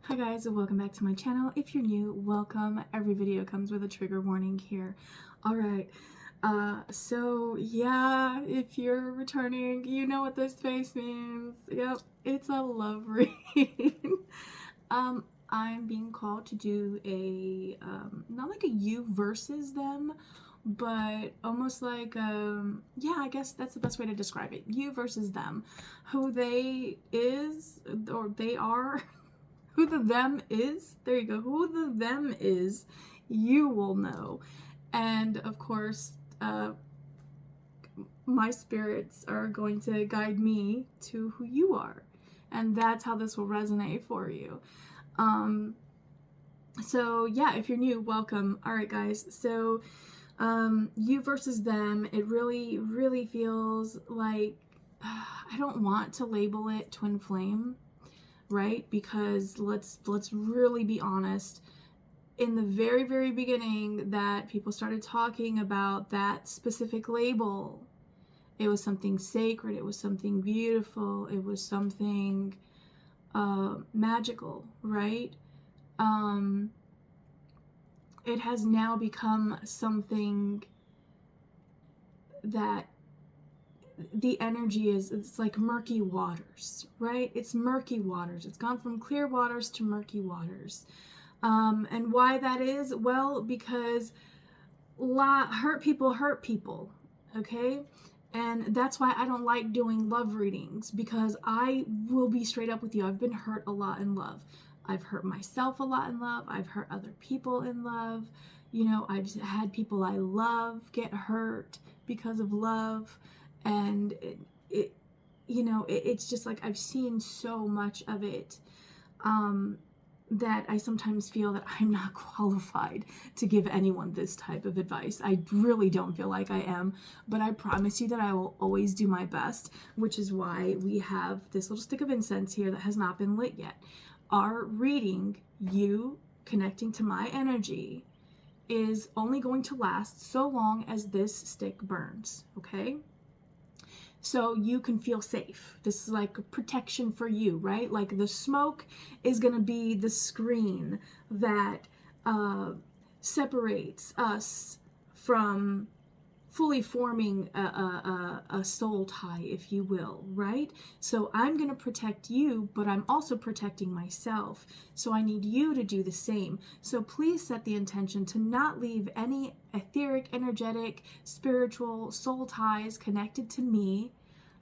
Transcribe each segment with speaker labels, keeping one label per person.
Speaker 1: Hi guys, and welcome back to my channel. If you're new, welcome. Every video comes with a trigger warning here. Alright, so yeah, if you're returning, you know what this face means. Yep, it's a love reading. I'm being called to do a, not like a you versus them, but almost like, yeah, I guess that's the best way to describe it. You versus them. Who they is, or they are. Who the them is, there you go, who the them is, you will know. And of course, my spirits are going to guide me to who you are. And that's how this will resonate for you. So yeah, if you're new, welcome. All right, guys. So you versus them, it really feels like, I don't want to label it twin flame, right? Because let's really be honest. In the very beginning that people started talking about that specific label, it was something sacred, it was something beautiful, it was something magical, right? It has now become something that the energy is, it's like murky waters, right? It's murky waters. It's gone from clear waters to murky waters. And why that is? Well, because hurt people, okay? And that's why I don't like doing love readings, because I will be straight up with you. I've been hurt a lot in love. I've hurt myself a lot in love. I've hurt other people in love. You know, I've had people I love get hurt because of love. And it's just like I've seen so much of it. That I sometimes feel that I'm not qualified to give anyone this type of advice. I really don't feel like I am, but I promise you that I will always do my best, which is why we have this little stick of incense here that has not been lit yet. Our reading, you connecting to my energy, is only going to last so long as this stick burns, okay? So you can feel safe. This is like a protection for you, right? Like the smoke is going to be the screen that separates us from fully forming a soul tie, if you will, right? So I'm going to protect you, but I'm also protecting myself. So I need you to do the same. So please set the intention to not leave any etheric, energetic, spiritual soul ties connected to me,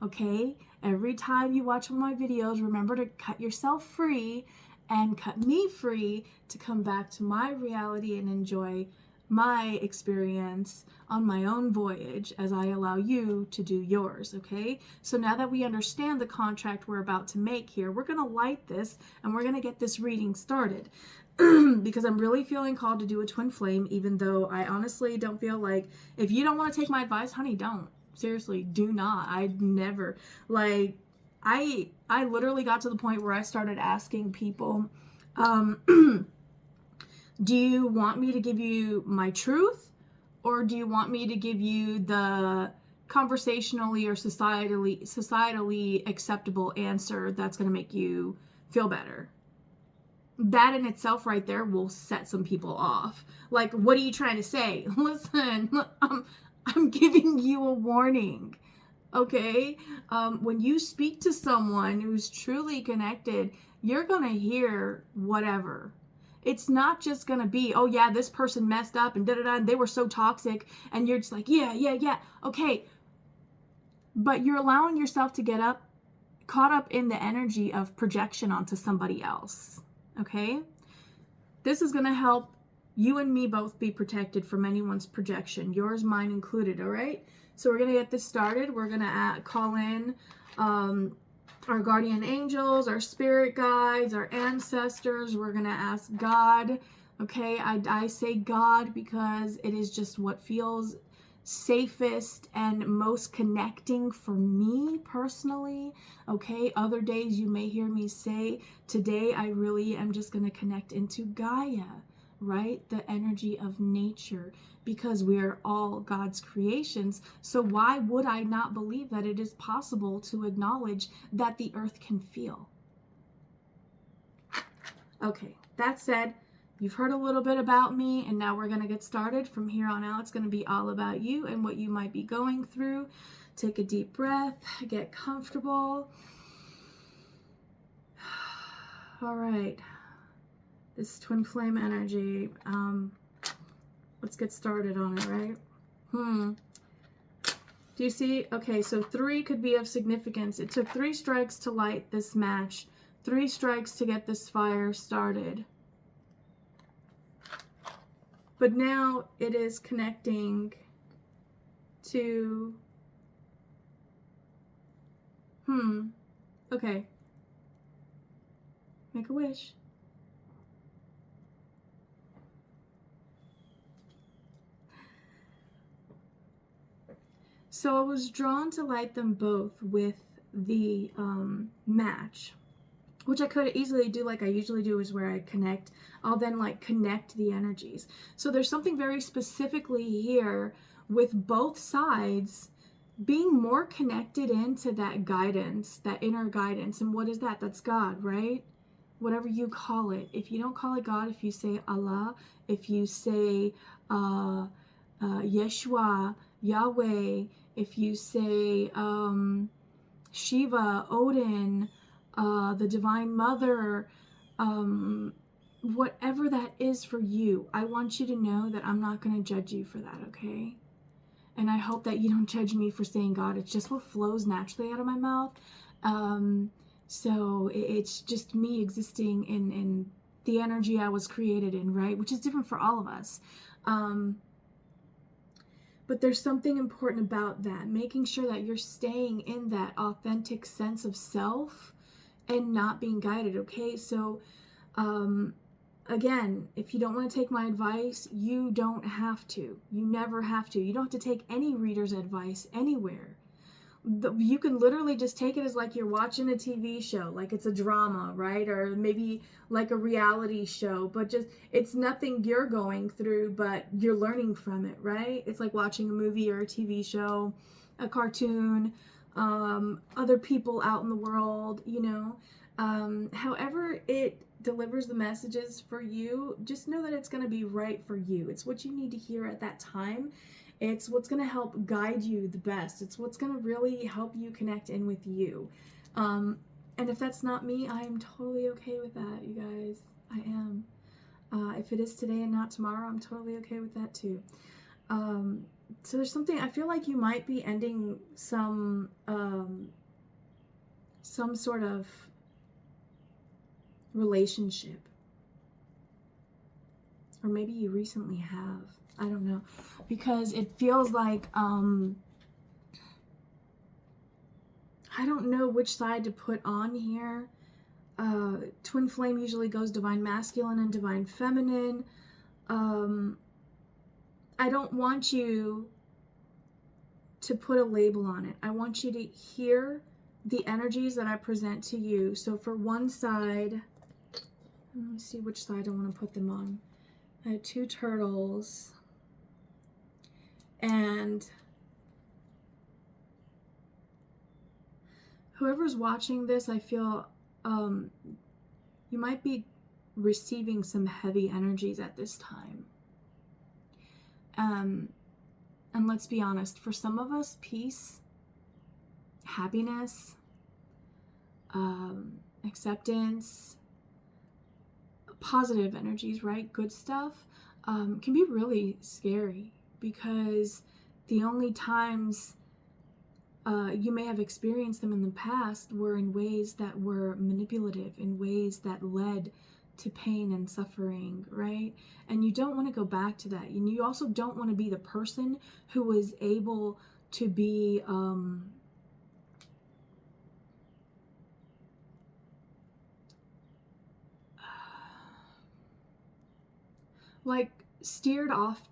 Speaker 1: okay? Every time you watch one of my videos, remember to cut yourself free and cut me free to come back to my reality and enjoy my experience on my own voyage as I allow you to do yours, okay? So now that we understand the contract we're about to make here, we're going to light this and we're going to get this reading started. Because I'm really feeling called to do a twin flame, even though I honestly don't feel like, if you don't want to take my advice, honey, don't. Seriously, do not. I'd never, like, I literally got to the point where I started asking people, do you want me to give you my truth, or do you want me to give you the conversationally or societally acceptable answer that's going to make you feel better? That in itself right there will set some people off. Like, what are you trying to say? Listen, I'm giving you a warning, okay? When you speak to someone who's truly connected, you're going to hear whatever. It's not just going to be, oh yeah, this person messed up and da-da-da, and they were so toxic, and you're just like, yeah, okay. But you're allowing yourself to get caught up in the energy of projection onto somebody else, okay? This is going to help you and me both be protected from anyone's projection, yours, mine included, all right? So we're going to get this started. We're going to call in our guardian angels, our spirit guides, our ancestors. We're going to ask God, okay? I say God because it is just what feels safest and most connecting for me personally, okay? Other days you may hear me say, today I really am just going to connect into Gaia, right? The energy of nature, because we are all God's creations. So why would I not believe that it is possible to acknowledge that the earth can feel? Okay, that said, you've heard a little bit about me, and now we're going to get started. From here on out, it's going to be all about you and what you might be going through. Take a deep breath, get comfortable. All right, this twin flame energy, let's get started on it, right? Do you see? Okay, so 3 could be of significance. It took 3 strikes to light this match, 3 strikes to get this fire started. But now it is connecting to, okay. Make a wish. So I was drawn to light them both with the match, which I could easily do like I usually do, is where I connect. I'll then like connect the energies. So there's something very specifically here with both sides being more connected into that guidance, that inner guidance. And what is that? That's God, right? Whatever you call it. If you don't call it God, if you say Allah, if you say Yeshua, Yahweh, if you say Shiva, Odin, the Divine Mother, whatever that is for you, I want you to know that I'm not going to judge you for that, okay? And I hope that you don't judge me for saying God. It's just what flows naturally out of my mouth. So it's just me existing in the energy I was created in, right? Which is different for all of us. But there's something important about that, making sure that you're staying in that authentic sense of self and not being guided, okay? So, again, if you don't want to take my advice, you don't have to. You never have to. You don't have to take any reader's advice anywhere. You can literally just take it as like you're watching a TV show, like it's a drama, right? Or maybe like a reality show, but just it's nothing you're going through, but you're learning from it, right? It's like watching a movie or a TV show, a cartoon, other people out in the world, you know. However it delivers the messages for you, just know that it's going to be right for you. It's what you need to hear at that time. It's what's going to help guide you the best. It's what's going to really help you connect in with you. And if that's not me, I am totally okay with that, you guys. I am. If it is today and not tomorrow, I'm totally okay with that too. So there's something, I feel like you might be ending some sort of relationship. Or maybe you recently have. I don't know, because it feels like, I don't know which side to put on here. Twin flame usually goes divine masculine and divine feminine. I don't want you to put a label on it. I want you to hear the energies that I present to you. So for one side, let me see which side I want to put them on. I have 2 turtles. And whoever's watching this, I feel you might be receiving some heavy energies at this time. And let's be honest, for some of us, peace, happiness, acceptance, positive energies, right? Good stuff, can be really scary. Because the only times you may have experienced them in the past were in ways that were manipulative, in ways that led to pain and suffering, right? And you don't want to go back to that. And you also don't want to be the person who was able to be like steered off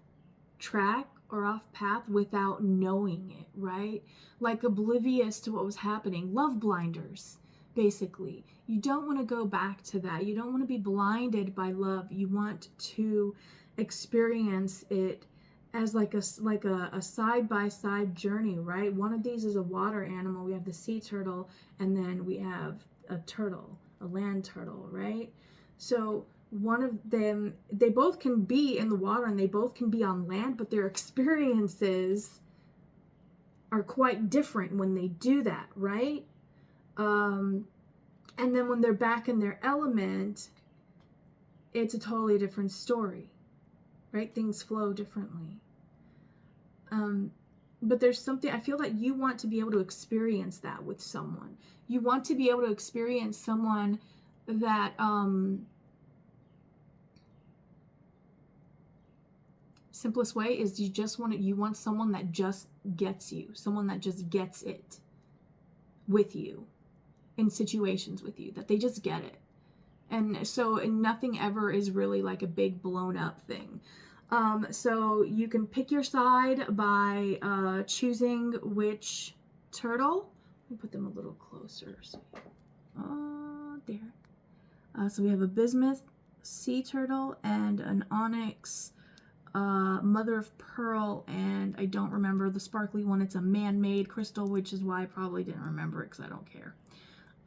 Speaker 1: track or off path without knowing it, right? Like oblivious to what was happening. Love blinders, basically. You don't want to go back to that. You don't want to be blinded by love. You want to experience it as like a side-by-side journey, right? One of these is a water animal. We have the sea turtle, and then we have a turtle, a land turtle, right? So one of them, they both can be in the water and they both can be on land, but their experiences are quite different when they do that, right? And then when they're back in their element, it's a totally different story, right? Things flow differently. But there's something, I feel like you want to be able to experience that with someone. You want to be able to experience someone that, simplest way is you want someone that just gets you, someone that just gets it with you, in situations with you, that they just get it. And so nothing ever is really like a big blown up thing. So you can pick your side by choosing which turtle. Let me put them a little closer. So, there. So we have a bismuth sea turtle and an onyx mother of pearl, and I don't remember the sparkly one. It's a man-made crystal, which is why I probably didn't remember it because I don't care.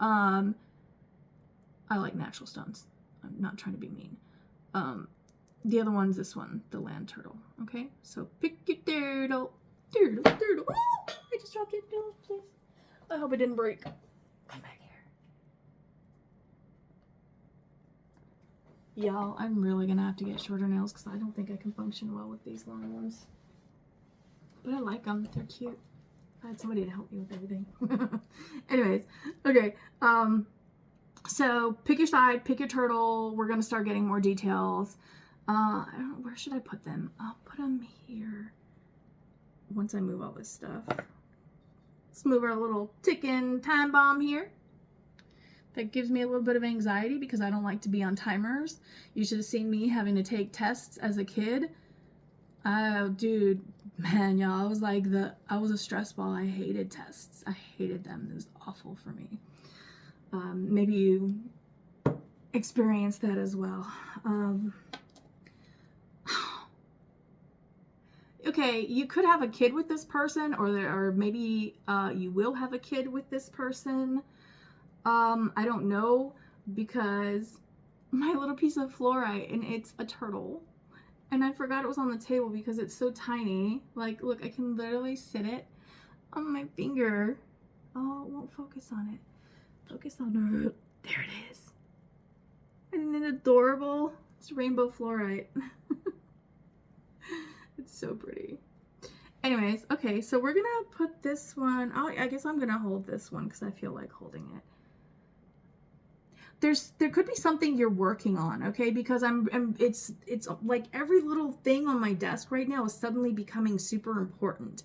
Speaker 1: I like natural stones. I'm not trying to be mean. The other one's this one, the land turtle. Okay, so pick your turtle. Turtle. Oh, I just dropped it. No, please. I hope it didn't break. Come back here. Y'all, I'm really gonna have to get shorter nails because I don't think I can function well with these long ones. But I like them. They're cute. I had somebody to help me with everything. Anyways, okay. So pick your side, pick your turtle. We're gonna start getting more details. I don't know, where should I put them? I'll put them here. Once I move all this stuff. Let's move our little ticking time bomb here. That gives me a little bit of anxiety because I don't like to be on timers. You should have seen me having to take tests as a kid. Oh, dude, man, y'all, I was a stress ball. I hated tests. I hated them. It was awful for me. Maybe you experienced that as well. Okay, you could have a kid with this person, or maybe you will have a kid with this person. I don't know, because my little piece of fluorite, and it's a turtle, and I forgot it was on the table because it's so tiny. Like, look, I can literally sit it on my finger. Oh, it won't focus on it. Focus on her. There it is. Isn't it adorable? It's rainbow fluorite. It's so pretty. Anyways, okay, so we're gonna put this one, I guess I'm gonna hold this one because I feel like holding it. There could be something you're working on, okay? Because it's like every little thing on my desk right now is suddenly becoming super important.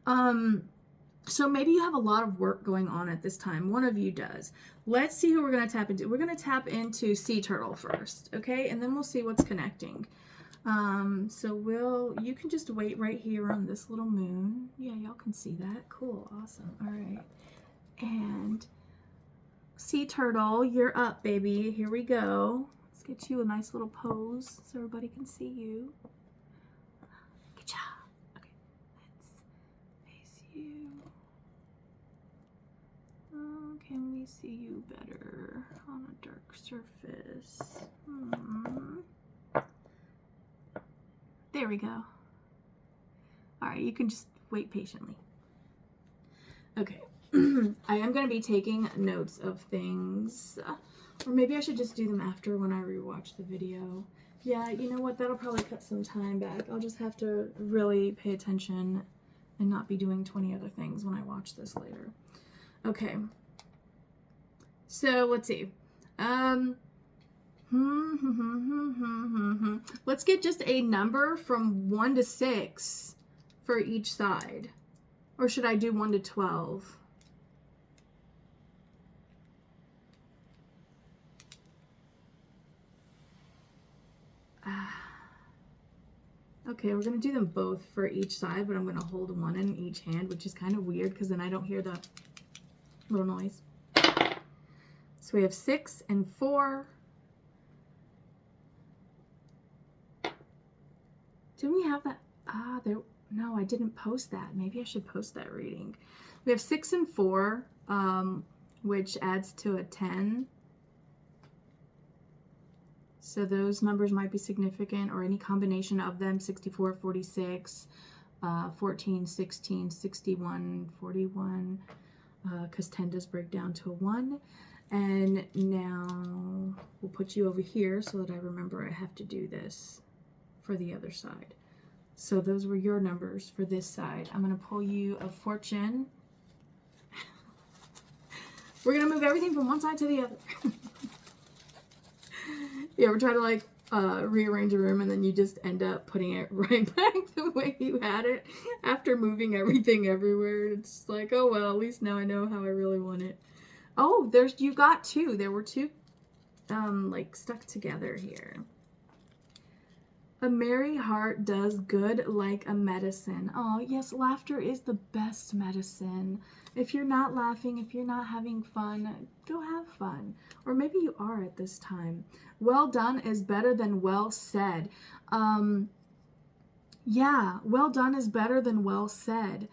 Speaker 1: So maybe you have a lot of work going on at this time. One of you does. Let's see who we're gonna tap into. We're gonna tap into sea turtle first, okay? And then we'll see what's connecting. So you can just wait right here on this little moon. Yeah, y'all can see that. Cool, awesome. All right. And sea turtle, you're up, baby. Here we go. Let's get you a nice little pose so everybody can see you. Good job. Okay, let's face you. Oh, can we see you better on a dark surface? There we go. All right, you can just wait patiently. Okay, I am going to be taking notes of things, or maybe I should just do them after when I rewatch the video. Yeah, you know what? That'll probably cut some time back. I'll just have to really pay attention and not be doing 20 other things when I watch this later. Okay, so let's see. Let's get just a number from 1 to 6 for each side. Or should I do 1 to 12? Okay, we're going to do them both for each side, but I'm going to hold one in each hand, which is kind of weird because then I don't hear the little noise. So we have 6 and 4. Didn't we have that? No, I didn't post that. Maybe I should post that reading. We have 6 and 4, which adds to a 10. So those numbers might be significant, or any combination of them: 64, 46, 14, 16, 61, 41, because 10 does break down to a 1. And now we'll put you over here so that I remember I have to do this for the other side. So those were your numbers for this side. I'm going to pull you a fortune. We're going to move everything from one side to the other. You ever try to like rearrange a room and then you just end up putting it right back the way you had it after moving everything everywhere? It's like, oh well, at least now I know how I really want it. Oh, you got two. There were two like stuck together here. A merry heart does good like a medicine. Oh, yes, laughter is the best medicine. If you're not laughing, if you're not having fun, go have fun. Or maybe you are at this time. Well done is better than well said. Yeah, well done is better than well said.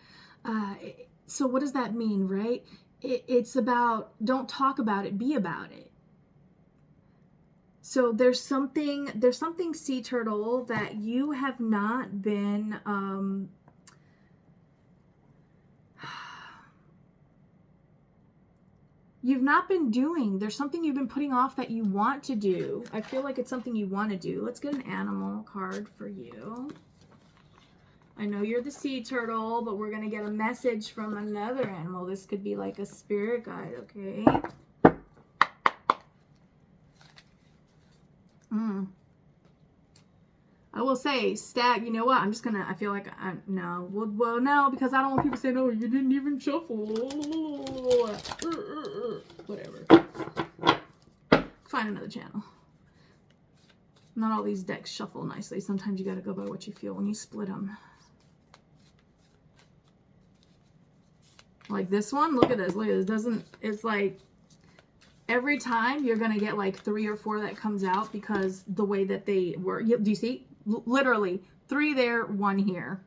Speaker 1: So what does that mean, right? It's about, don't talk about it, be about it. So there's something, sea turtle, that you have not been, you've not been doing. There's something you've been putting off that you want to do. I feel like it's something you want to do. Let's get an animal card for you. I know you're the sea turtle, but we're going to get a message from another animal. This could be like a spirit guide, okay? I will say, stag, you know what? I'm just going to, I feel like, no. Well, no, because I don't want people saying, oh, you didn't even shuffle. Whatever. Find another channel. Not all these decks shuffle nicely. Sometimes you got to go by what you feel when you split them. Like this one, look at this. Look at this. It's like, every time you're going to get like 3 or 4 that comes out because the way that they were. Do you see? Literally 3 there, 1 here.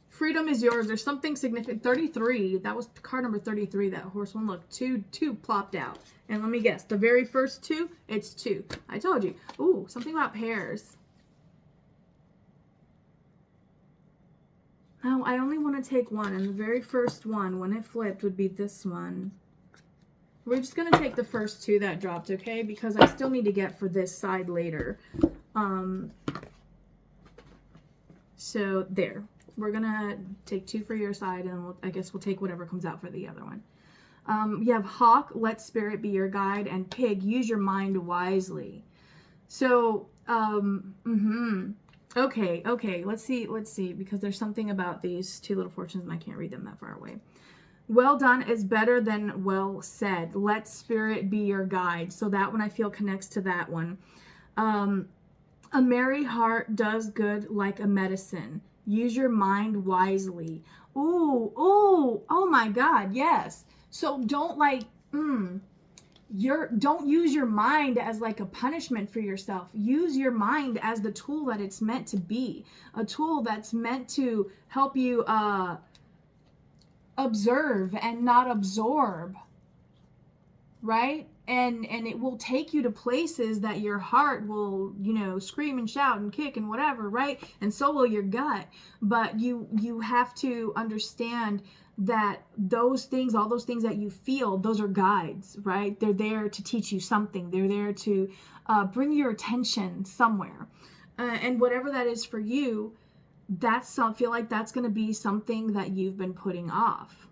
Speaker 1: Freedom is yours. There's something significant. 33. That was card number 33, that horse one. Look, two plopped out. And let me guess. The very first 2, it's 2. I told you. Ooh, something about pairs. Oh, I only want to take 1. And the very first one, when it flipped, would be this one. We're just going to take the first 2 that dropped, okay? Because I still need to get for this side later. So there. We're going to take 2 for your side, and I guess we'll take whatever comes out for the other one. You have hawk, let spirit be your guide, and pig, use your mind wisely. So, okay. Let's see, because there's something about these 2 little fortunes, and I can't read them that far away. Well done is better than well said. Let spirit be your guide. So that one I feel connects to that one. A merry heart does good like a medicine. Use your mind wisely. Ooh, oh my God, yes. So don't don't use your mind as like a punishment for yourself. Use your mind as the tool that it's meant to be. A tool that's meant to help you observe and not absorb, right? And it will take you to places that your heart will, scream and shout and kick and whatever, right? And so will your gut. But you have to understand that those things, all those things that you feel, those are guides, right? They're there to teach you something. They're there to bring your attention somewhere. And whatever that is for you, I feel like that's going to be something that you've been putting off.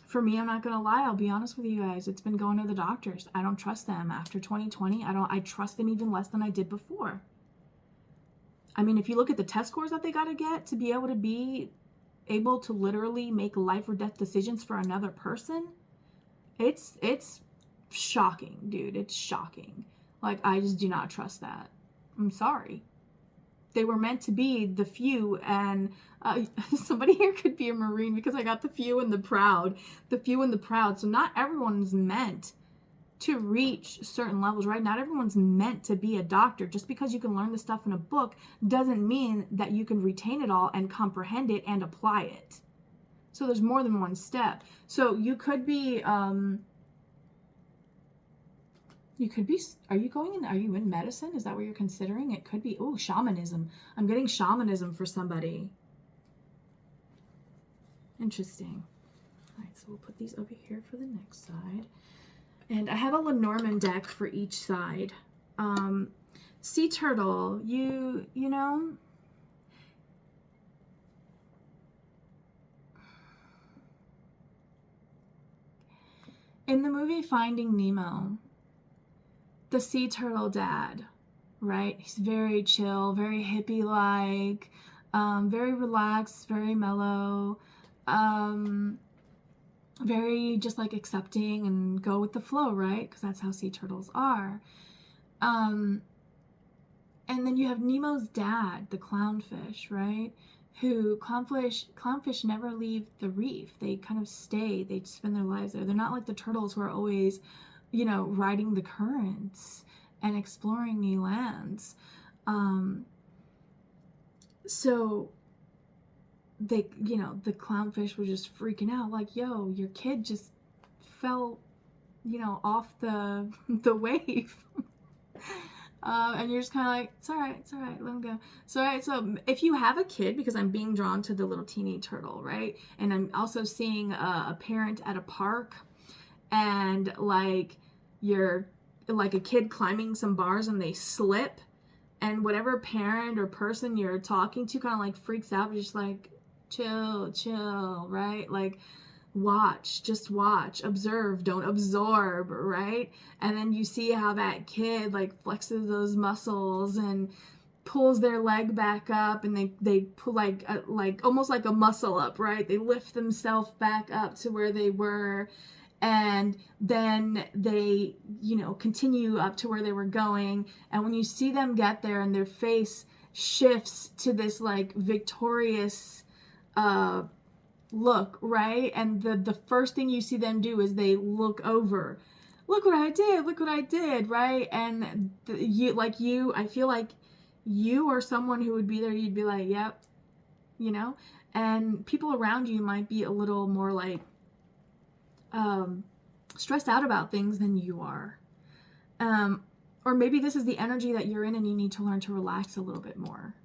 Speaker 1: For me, I'm not going to lie. I'll be honest with you guys. It's been going to the doctors. I don't trust them. After 2020, I trust them even less than I did before. I mean, if you look at the test scores that they got to get to be able to literally make life or death decisions for another person, it's shocking, dude. It's shocking. Like, I just do not trust that. I'm sorry. They were meant to be the few, and somebody here could be a Marine because I got the few and the proud. The few and the proud. So not everyone's meant to reach certain levels, right? Not everyone's meant to be a doctor. Just because you can learn the stuff in a book doesn't mean that you can retain it all and comprehend it and apply it. So there's more than one step. So you could be You could be, are you in medicine? Is that what you're considering? It could be, oh, shamanism. I'm getting shamanism for somebody. Interesting. All right, so we'll put these over here for the next side. And I have a Lenormand deck for each side. Sea turtle, you know, in the movie Finding Nemo, the sea turtle dad, right? He's very chill, very hippie-like, very relaxed, very mellow, very just like accepting and go with the flow, right? Because that's how sea turtles are. And then you have Nemo's dad, the clownfish, right? Who clownfish never leave the reef. They kind of stay. They spend their lives there. They're not like the turtles who are always, riding the currents and exploring new lands. So they, the clownfish were just freaking out, like, yo, your kid just fell, off the wave. And you're just kind of like, it's all right, let him go. So, all right, so if you have a kid, because I'm being drawn to the little teeny turtle, right? And I'm also seeing a parent at a park, and like you're like a kid climbing some bars and they slip, and whatever parent or person you're talking to kind of like freaks out, but just like, chill, right? Like, just watch, observe, don't absorb, right? And then you see how that kid like flexes those muscles and pulls their leg back up, and they pull like almost like a muscle up, right? They lift themselves back up to where they were, and then they continue up to where they were going. And when you see them get there and their face shifts to this like victorious look, right? And the first thing you see them do is they look over. Look what I did, right? And I feel like you are someone who would be there, you'd be like, yep, and people around you might be a little more like stressed out about things than you are. Or maybe this is the energy that you're in and you need to learn to relax a little bit more.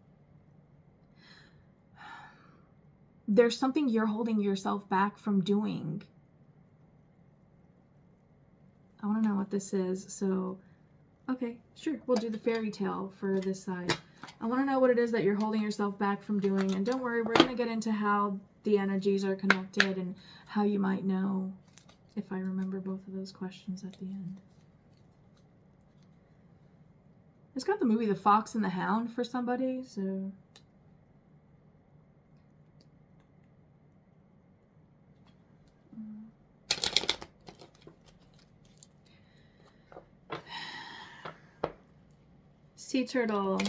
Speaker 1: There's something you're holding yourself back from doing. I want to know what this is. So, okay, sure. We'll do the fairy tale for this side. I want to know what it is that you're holding yourself back from doing. And don't worry, we're going to get into how the energies are connected and how you might know if I remember both of those questions at the end. It's got the movie The Fox and the Hound for somebody, so... Sea turtle.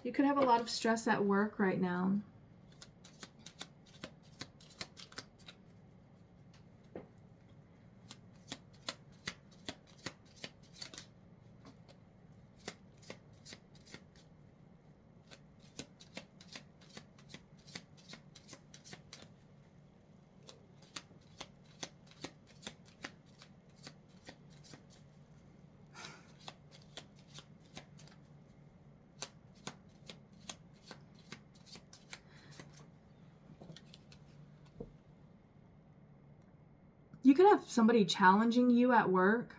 Speaker 1: You could have a lot of stress at work right now. You could have somebody challenging you at work.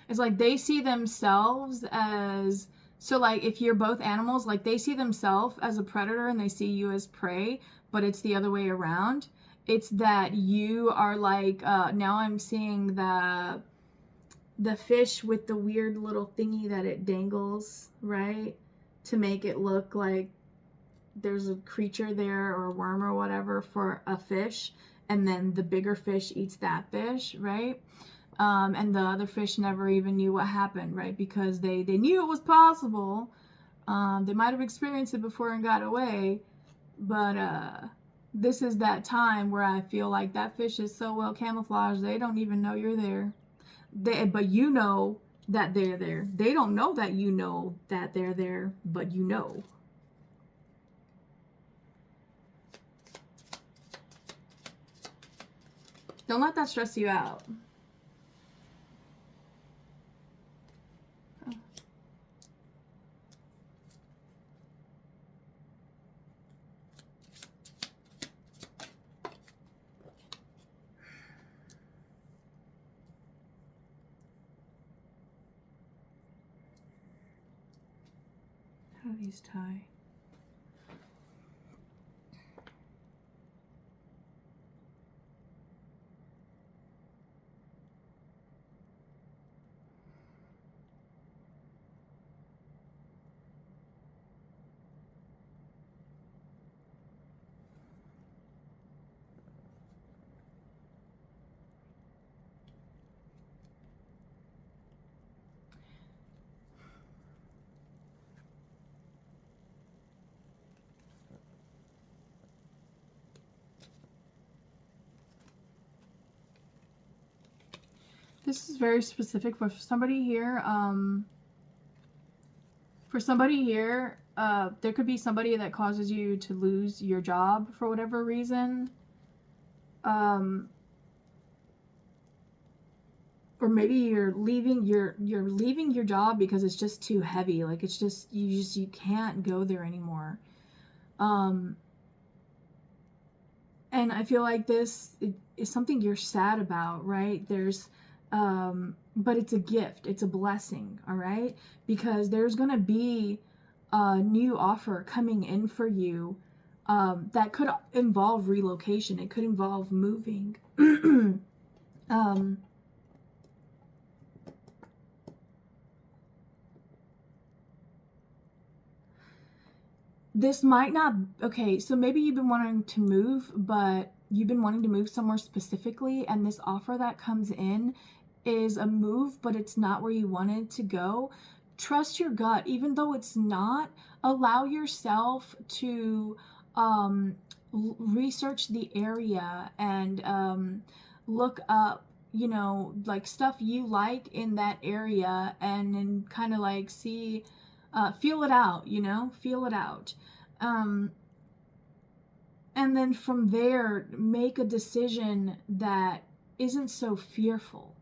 Speaker 1: It's like they see themselves as, so like if you're both animals, like they see themselves as a predator and they see you as prey, but it's the other way around. It's that you are like, now I'm seeing the fish with the weird little thingy that it dangles, right? To make it look like there's a creature there or a worm or whatever for a fish, and then the bigger fish eats that fish, right? And the other fish never even knew what happened, right? Because they knew it was possible. They might have experienced it before and got away, but this is that time where I feel like that fish is so well camouflaged, they don't even know you're there. But you know that they're there. They don't know that you know that they're there, but you know. Don't let that stress you out. How do these tie? This is very specific for somebody here. For somebody here, there could be somebody that causes you to lose your job for whatever reason. Or maybe you're leaving your job because it's just too heavy. Like it's just you can't go there anymore. And I feel like this is something you're sad about, right? There's but it's a gift, it's a blessing, all right? Because there's gonna be a new offer coming in for you that could involve relocation. It could involve moving. This might not, okay, so maybe you've been wanting to move, but you've been wanting to move somewhere specifically, and this offer that comes in is a move, but it's not where you wanted to go. Trust your gut, even though it's not. Allow yourself to research the area and look up, you know, like stuff you like in that area, and then kind of like see, feel it out, you know, feel it out. And then from there, make a decision that isn't so fearful,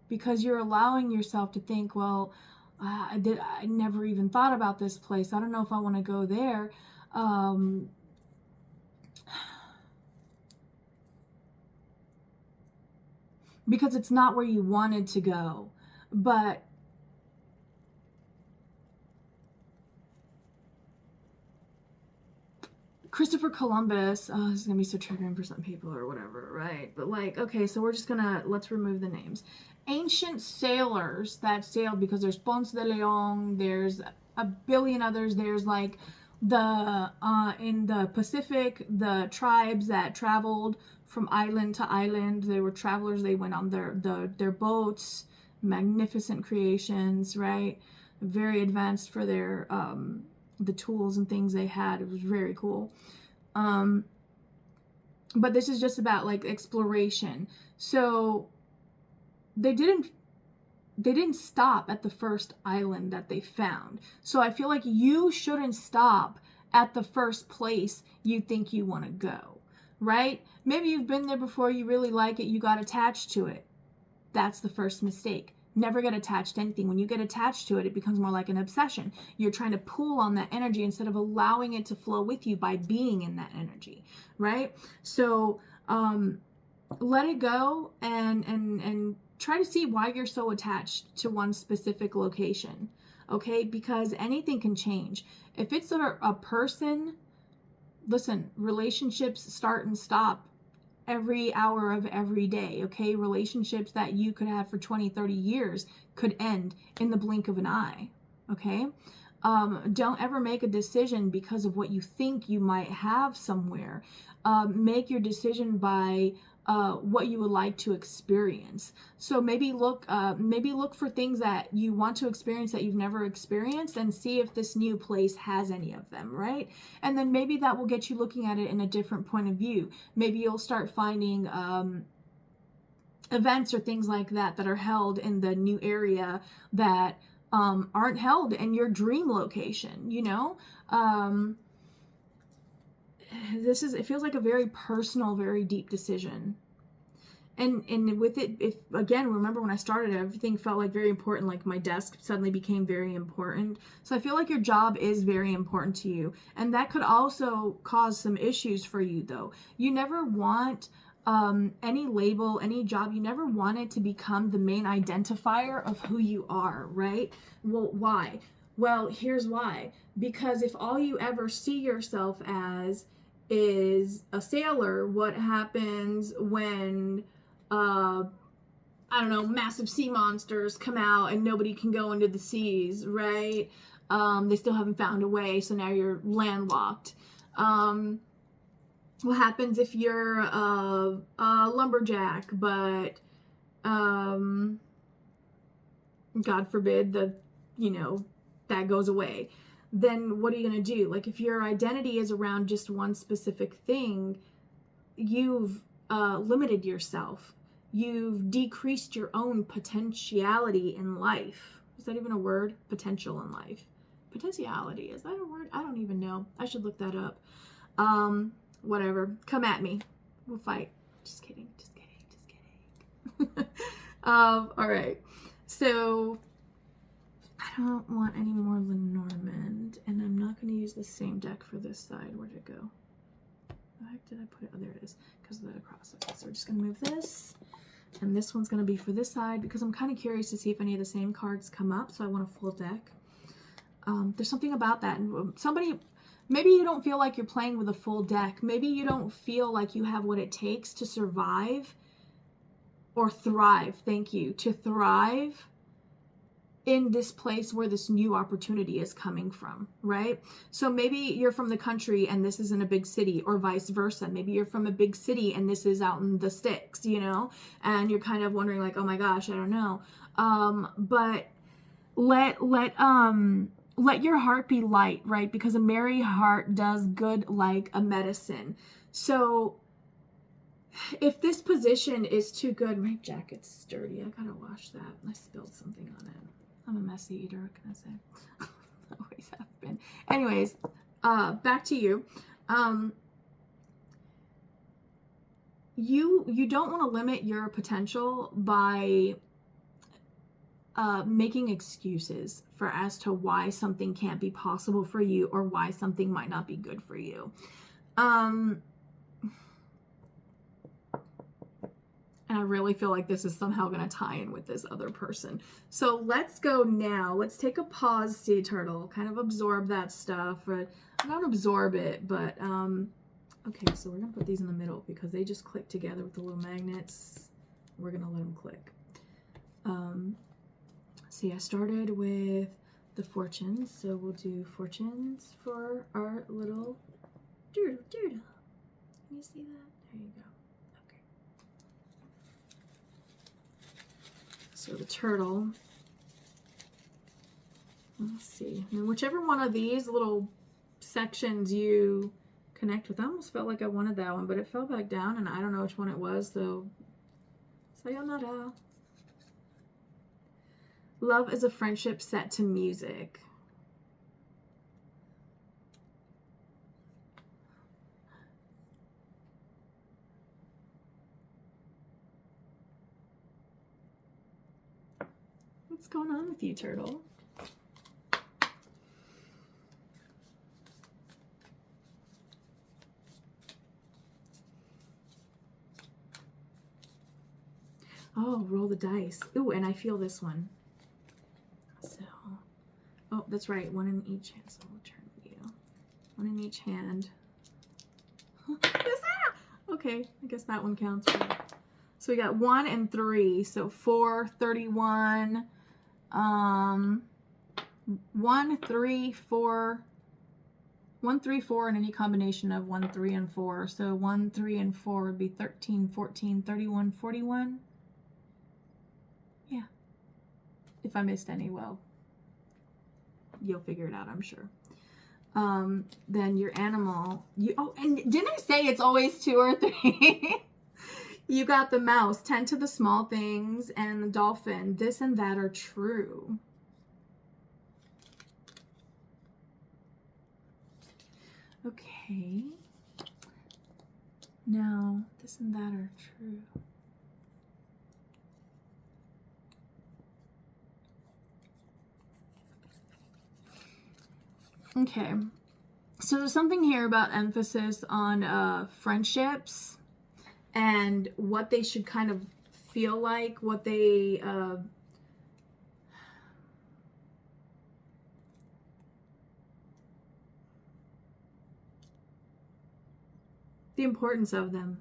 Speaker 1: because you're allowing yourself to think, well, I never even thought about this place. I don't know if I want to go there. Because it's not where you wanted to go. But Christopher Columbus, oh, this is gonna be so triggering for some people or whatever, right? But like, okay, so we're just gonna, let's remove the names. Ancient sailors that sailed, because there's Ponce de Leon, there's a billion others. There's like the, in the Pacific, the tribes that traveled from island to island. They were travelers, they went on their boats, magnificent creations, right? Very advanced for their, the tools and things they had. It was very cool. But this is just about like exploration. So they didn't stop at the first island that they found. So I feel like you shouldn't stop at the first place you think you want to go, right? Maybe you've been there before, you really like it, you got attached to it. That's the first mistake. Never get attached to anything. When you get attached to it, it becomes more like an obsession. You're trying to pull on that energy instead of allowing it to flow with you by being in that energy, right? So let it go and try to see why you're so attached to one specific location, okay? Because anything can change. If it's a person, listen, relationships start and stop every hour of every day, okay? Relationships that you could have for 20, 30 years could end in the blink of an eye, okay? Don't ever make a decision because of what you think you might have somewhere. Make your decision by what you would like to experience. So maybe look for things that you want to experience that you've never experienced, and see if this new place has any of them, right? And then maybe that will get you looking at it in a different point of view. Maybe you'll start finding events or things like that that are held in the new area that aren't held in your dream location, you know? It feels like a very personal, very deep decision. And with it, if again, remember when I started, everything felt like very important, like my desk suddenly became very important. So I feel like your job is very important to you, and that could also cause some issues for you though. You never want any label, any job, you never want it to become the main identifier of who you are, right? Well, why? Well, here's why. Because if all you ever see yourself as is a sailor, what happens when I don't know, massive sea monsters come out and nobody can go into the seas, right? They still haven't found a way, so now you're landlocked. What happens if you're a lumberjack, but God forbid that goes away? Then what are you going to do? Like if your identity is around just one specific thing, you've limited yourself. You've decreased your own potentiality in life. Is that even a word? Potential in life. Potentiality, is that a word? I don't even know. I should look that up. Whatever. Come at me. We'll fight. Just kidding. All right. So I don't want any more Lenormand, and I'm not going to use the same deck for this side. Where'd it go? The heck did I put it? Oh, there it is. Because of the cross. Okay, so we're just going to move this. And this one's going to be for this side because I'm kind of curious to see if any of the same cards come up. So I want a full deck. There's something about that. And maybe you don't feel like you're playing with a full deck. Maybe you don't feel like you have what it takes to survive or thrive. Thank you. To thrive in this place where this new opportunity is coming from, right? So maybe you're from the country and this is in a big city, or vice versa. Maybe you're from a big city and this is out in the sticks, and you're kind of wondering like, oh my gosh, I don't know. But let your heart be light, right? Because a merry heart does good like a medicine. So if this position is too good, my jacket's dirty. I gotta wash that. I spilled something on it. I'm a messy eater, what can I say? Always have been. Anyways, back to you. You don't want to limit your potential by making excuses as to why something can't be possible for you or why something might not be good for you. And I really feel like this is somehow going to tie in with this other person. So let's go now. Let's take a pause, sea turtle. Kind of absorb that stuff. Or not absorb it, but okay, so we're going to put these in the middle because they just click together with the little magnets. We're going to let them click. See, I started with the fortunes, so we'll do fortunes for our little doodle. Can you see that? There you go. So the turtle, let's see, and whichever one of these little sections you connect with, I almost felt like I wanted that one, but it fell back down and I don't know which one it was, so sayonara. Love is a friendship set to music. What's going on with you, turtle? Oh, roll the dice. Ooh, and I feel this one. So, oh, that's right. One in each hand. So we'll turn you. One in each hand. Okay, I guess that one counts. So we got 1 and 3. So 4, 31. 1, 3, 4. 1, 3, 4, and any combination of 1, 3, and 4. So 1, 3, and 4 would be 13, 14, 31, 41. Yeah. If I missed any, well, you'll figure it out, I'm sure. Then your animal, and didn't I say it's always 2 or 3? You got the mouse, tend to the small things, and the dolphin. This and that are true. Okay. Now, this and that are true. Okay. So there's something here about emphasis on friendships and what they should kind of feel like, what they the importance of them,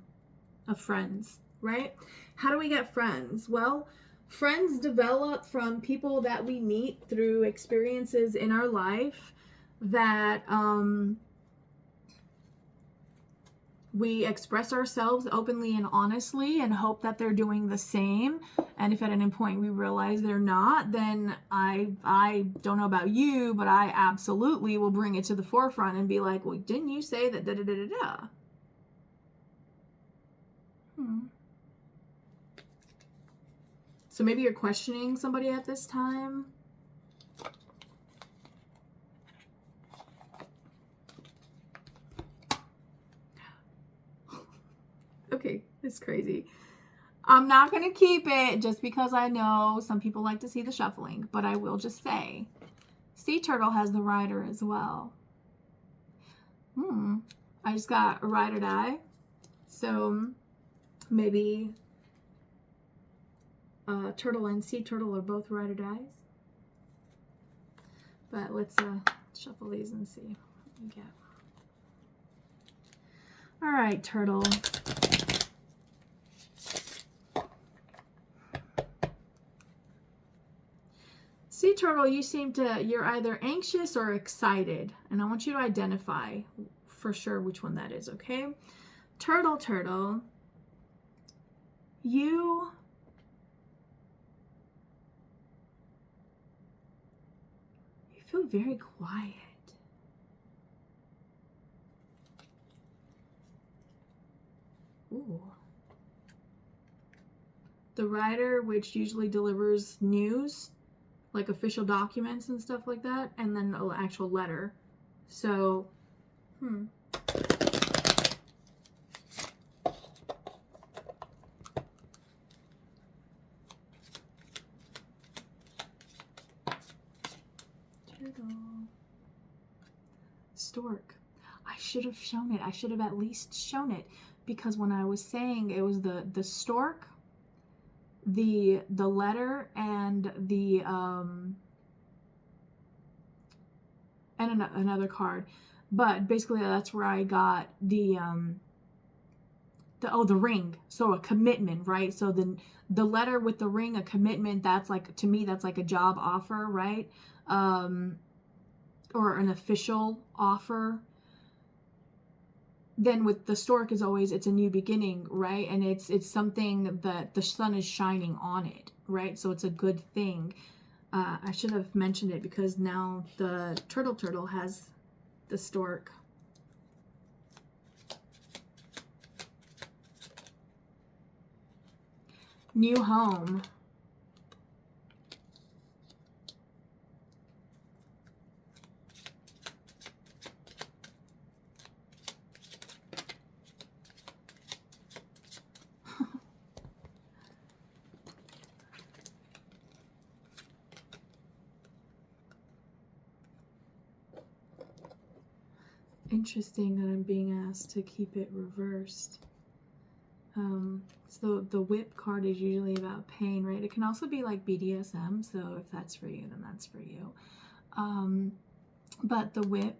Speaker 1: of friends, right? How do we get friends? Well, friends develop from people that we meet through experiences in our life that we express ourselves openly and honestly and hope that they're doing the same. And if at any point we realize they're not, then I don't know about you, but I absolutely will bring it to the forefront and be like, well, didn't you say that da da da da da? So maybe you're questioning somebody at this time. Okay, it's crazy. I'm not going to keep it just because I know some people like to see the shuffling, but I will just say Sea Turtle has the Rider as well. I just got a Ride or Die. So maybe Turtle and Sea Turtle are both Ride or Dies. But let's shuffle these and see what we get. All right, Turtle. Sea Turtle, you're either anxious or excited. And I want you to identify for sure which one that is, okay? Turtle, you feel very quiet. Ooh. The Rider, which usually delivers news, like official documents and stuff like that, and then an actual letter. So, Stork. I should have shown it. I should have at least shown it, because when I was saying it was the stork, the letter, and the and another card, but basically that's where I got the ring. So a commitment, right? So the letter with the ring, a commitment, that's like, to me, that's like a job offer, right? Or an official offer. Then with the stork is always, it's a new beginning, right? And it's something that the sun is shining on it, right? So it's a good thing. I should have mentioned it because now the turtle has the stork. New home. Interesting that I'm being asked to keep it reversed. So the whip card is usually about pain, right? It can also be like BDSM, so if that's for you, then that's for you. But the whip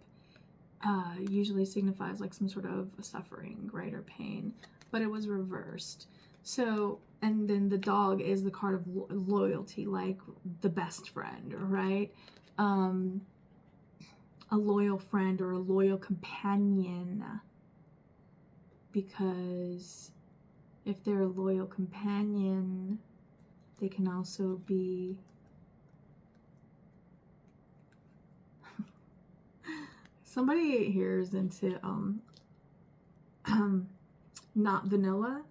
Speaker 1: usually signifies like some sort of suffering, right, or pain, but it was reversed. So, and then the dog is the card of loyalty, like the best friend, right? A loyal friend or a loyal companion, because if they're a loyal companion, they can also be somebody here is into not vanilla.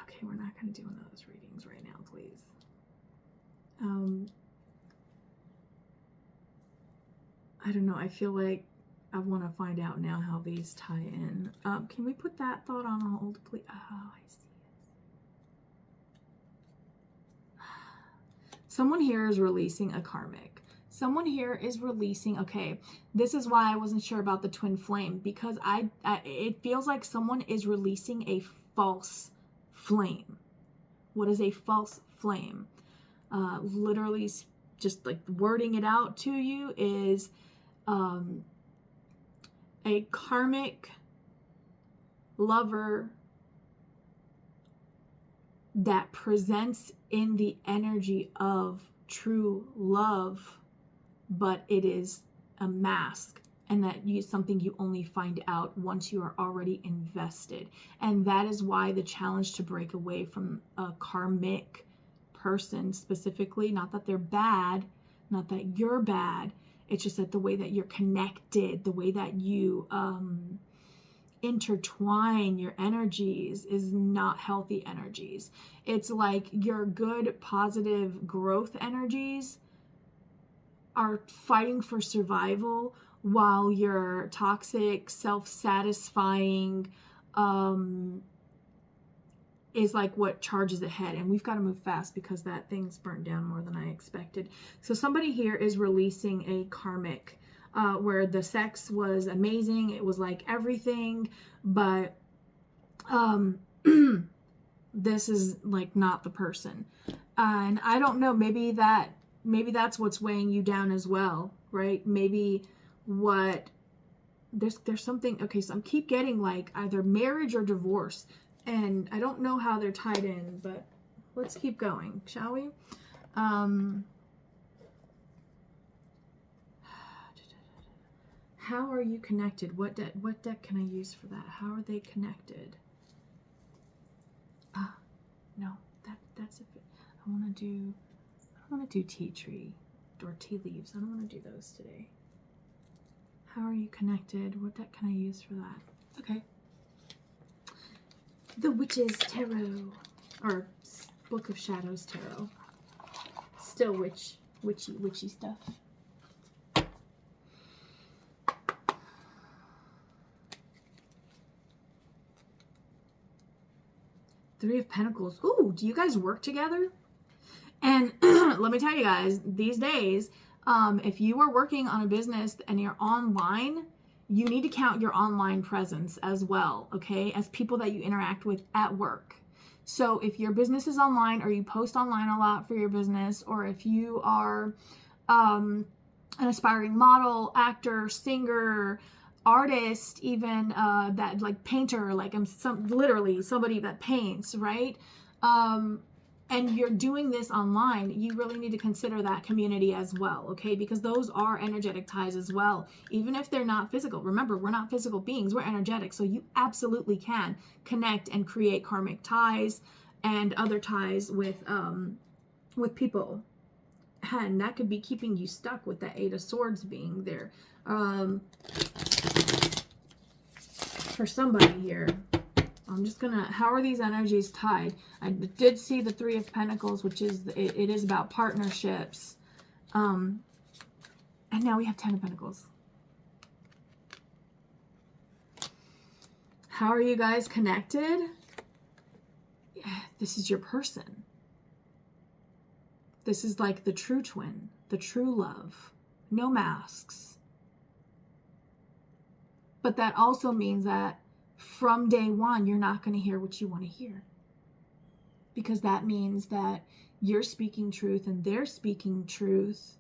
Speaker 1: Okay, we're not going to do one of those readings right now, please. I don't know. I feel like I want to find out now how these tie in. Can we put that thought on hold, please? Oh, I see Someone here is releasing a karmic. Someone here is releasing, okay, this is why I wasn't sure about the twin flame, because it feels like someone is releasing a false flame. What is a false flame? Literally just like wording it out to you is a karmic lover that presents in the energy of true love, but it is a mask, and that is something you only find out once you are already invested. And that is why the challenge to break away from a karmic person specifically, not that they're bad, not that you're bad, it's just that the way that you're connected, the way that you intertwine your energies is not healthy energies. It's like your good, positive growth energies are fighting for survival, while your toxic, self-satisfying is like what charges ahead. And we've got to move fast because that thing's burnt down more than I expected. So somebody here is releasing a karmic where the sex was amazing. It was like everything, but this is like not the person. And I don't know, maybe that's what's weighing you down as well, right? Maybe there's something, okay, so I'm keep getting like either marriage or divorce, and I don't know how they're tied in, but let's keep going, shall we? How are you connected? What deck can I use for that? How are they connected? No, that's it. I want to do tea tree or tea leaves. I don't want to do those today. How are you connected? What deck can I use for that? Okay. The Witch's Tarot, or Book of Shadows Tarot. Still witchy stuff. Three of Pentacles. Ooh, do you guys work together? And let me tell you guys, these days, if you are working on a business and you're online, you need to count your online presence as well, okay? As people that you interact with at work. So if your business is online, or you post online a lot for your business, or if you are an aspiring model, actor, singer, artist, even that like painter, like I'm literally somebody that paints, right? And you're doing this online, you really need to consider that community as well, okay? Because those are energetic ties as well, even if they're not physical. Remember, we're not physical beings, we're energetic. So you absolutely can connect and create karmic ties and other ties with people. And that could be keeping you stuck with the Eight of Swords being there. For somebody here, I'm just gonna, how are these energies tied? I did see the Three of Pentacles, which is, it is about partnerships. And now we have 10 of Pentacles. How are you guys connected? Yeah, this is your person. This is like the true twin, the true love. No masks. But that also means that from day one, you're not going to hear what you want to hear. Because that means that you're speaking truth and they're speaking truth.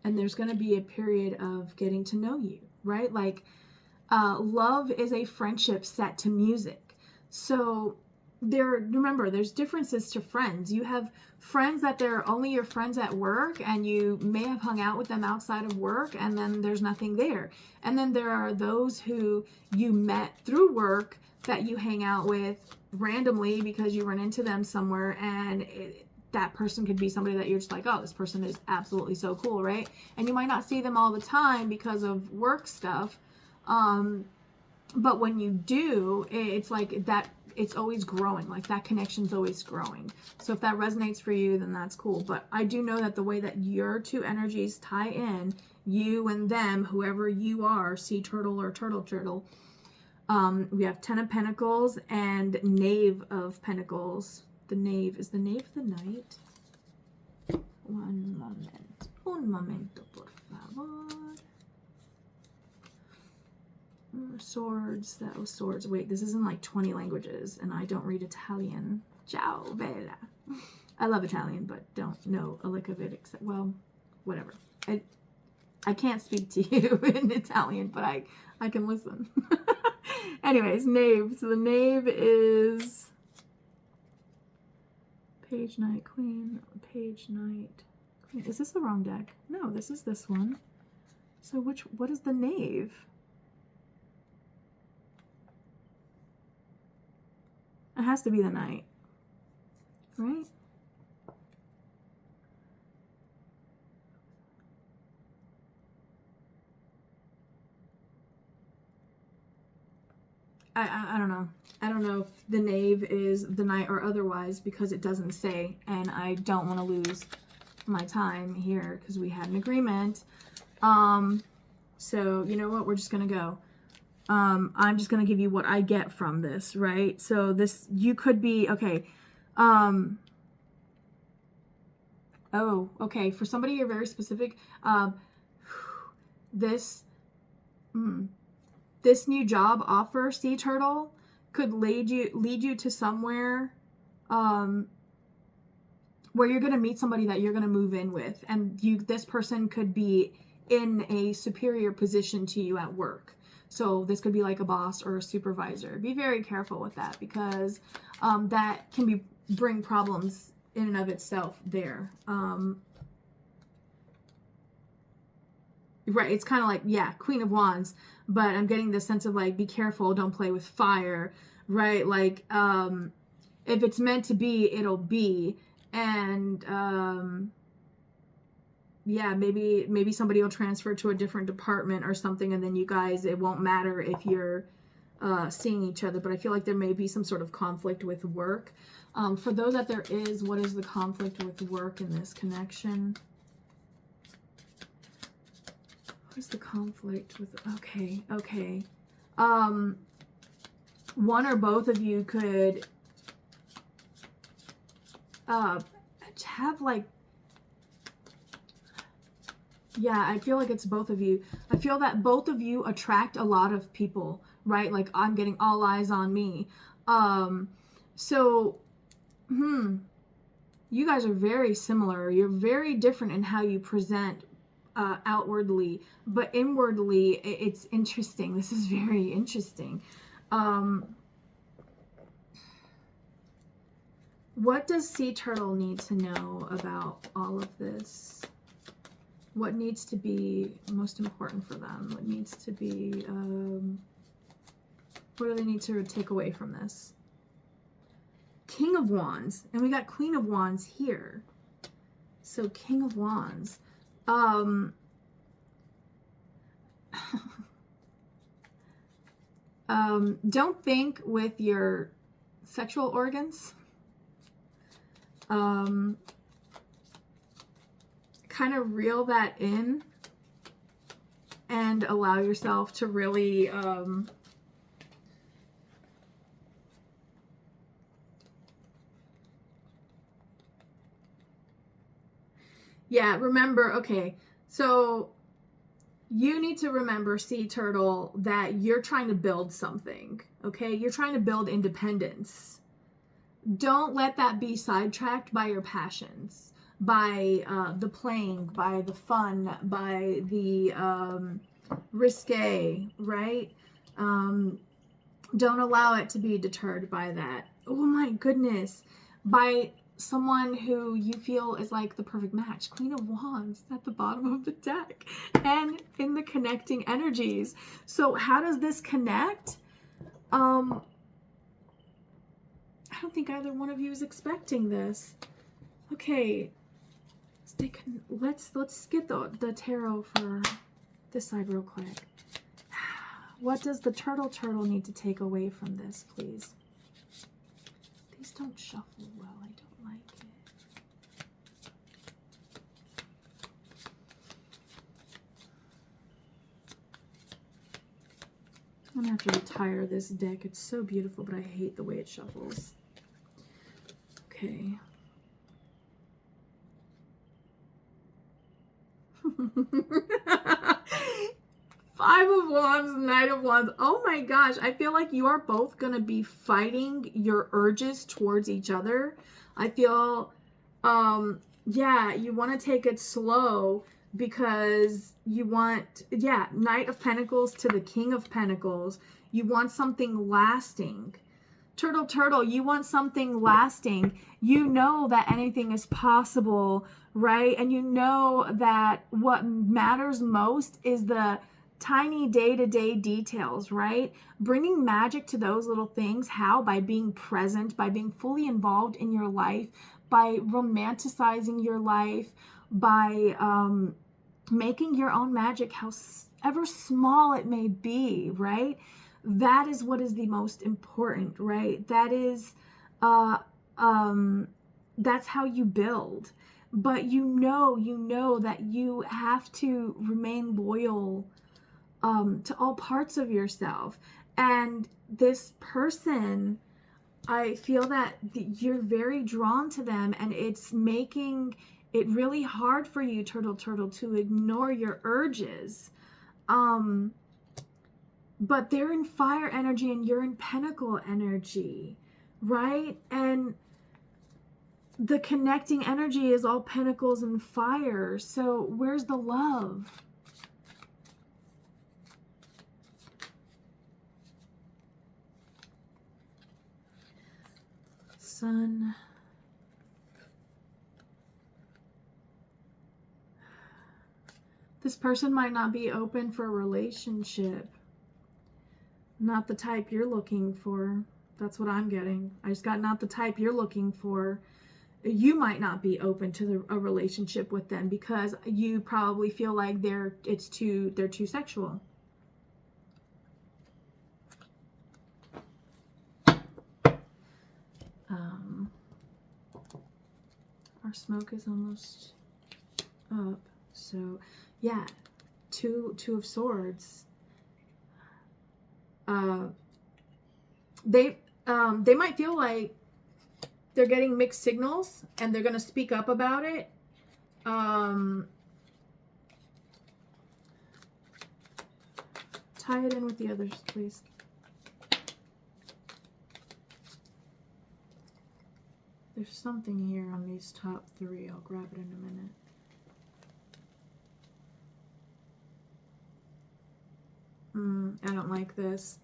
Speaker 1: And there's going to be a period of getting to know you, right? Like, love is a friendship set to music. So remember, there's differences to friends. You have friends that they're only your friends at work, and you may have hung out with them outside of work, and then there's nothing there. And then there are those who you met through work that you hang out with randomly because you run into them somewhere, and that person could be somebody that you're just like, oh, this person is absolutely so cool, right? And you might not see them all the time because of work stuff, but when you do, it's like that, it's always growing, like that connection's always growing. So if that resonates for you, then that's cool. But I do know that the way that your two energies tie in, you and them, whoever you are, sea turtle or turtle, We have Ten of Pentacles and Knave of Pentacles. The Knave is the Knave of the Night. Un momento, por favor. Swords, that was swords. Wait, this is in like 20 languages, and I don't read Italian. Ciao, bella. I love Italian, but don't know a lick of it except, well, whatever. I can't speak to you in Italian, but I can listen. Anyways, Knave. So the Knave is Page, Knight, Queen, Page, Knight, Queen. Is this the wrong deck? No, this is this one. So what is the Knave? It has to be the Knight, right? I don't know. I don't know if the Knave is the Knight or otherwise, because it doesn't say, and I don't want to lose my time here because we had an agreement. So you know what? We're just gonna go. I'm just gonna give you what I get from this, right? So this, you could be okay. Oh, okay. For somebody you're very specific. This new job offer, Sea Turtle, could lead you to somewhere where you're gonna meet somebody that you're gonna move in with, and this person could be in a superior position to you at work. So this could be like a boss or a supervisor. Be very careful with that, because that can bring problems in and of itself there. Right, it's kind of like, yeah, Queen of Wands, but I'm getting the sense of like, be careful, don't play with fire, right? Like, if it's meant to be, it'll be. And yeah, maybe somebody will transfer to a different department or something, and then you guys, it won't matter if you're seeing each other. But I feel like there may be some sort of conflict with work. For those that there is, what is the conflict with work in this connection? What is the conflict with, okay. One or both of you could have like, yeah, I feel like it's both of you. I feel that both of you attract a lot of people, right? Like, I'm getting all eyes on me. So, you guys are very similar. You're very different in how you present outwardly, but inwardly, it's interesting. This is very interesting. What does Sea Turtle need to know about all of this? What needs to be most important for them? What needs to be, what do they need to take away from this? King of Wands, and we got Queen of Wands here. So King of Wands. Don't think with your sexual organs. Kind of reel that in and allow yourself to really yeah, remember, okay, so you need to remember, Sea Turtle, that you're trying to build something, okay? You're trying to build independence. Don't let that be sidetracked by your passions, by the playing, by the fun, by the risque, right? Don't allow it to be deterred by that. Oh my goodness. By someone who you feel is like the perfect match. Queen of Wands at the bottom of the deck and in the connecting energies. So how does this connect? I don't think either one of you is expecting this. Okay, let's get the tarot for this side real quick. What does the turtle need to take away from this, please? These don't shuffle well. I don't like it. I'm gonna have to retire this deck. It's so beautiful, but I hate the way it shuffles. Okay. Five of Wands, Knight of Wands. Oh my gosh, I feel like you are both going to be fighting your urges towards each other. I feel, yeah, you want to take it slow because you want, yeah, Knight of Pentacles to the King of Pentacles. You want something lasting. Turtle, you want something lasting. You know that anything is possible, right? And you know that what matters most is the tiny day-to-day details, right? Bringing magic to those little things. How? By being present, by being fully involved in your life, by romanticizing your life, by making your own magic, however small it may be, right? That is what is the most important, right? That is, that's how you build. But you know that you have to remain loyal to all parts of yourself. And this person, I feel that you're very drawn to them, and it's making it really hard for you, Turtle, to ignore your urges. But they're in fire energy and you're in pentacle energy, right? And the connecting energy is all pentacles and fire. So where's the love? Sun. This person might not be open for a relationship. Not the type you're looking for. That's what I'm getting. I just got not the type you're looking for. You might not be open to a relationship with them because you probably feel like they're too sexual. Our smoke is almost up. So yeah, two of swords. They might feel like they're getting mixed signals and they're going to speak up about it. Tie it in with the others, please. There's something here on these top three. I'll grab it in a minute. I don't like this.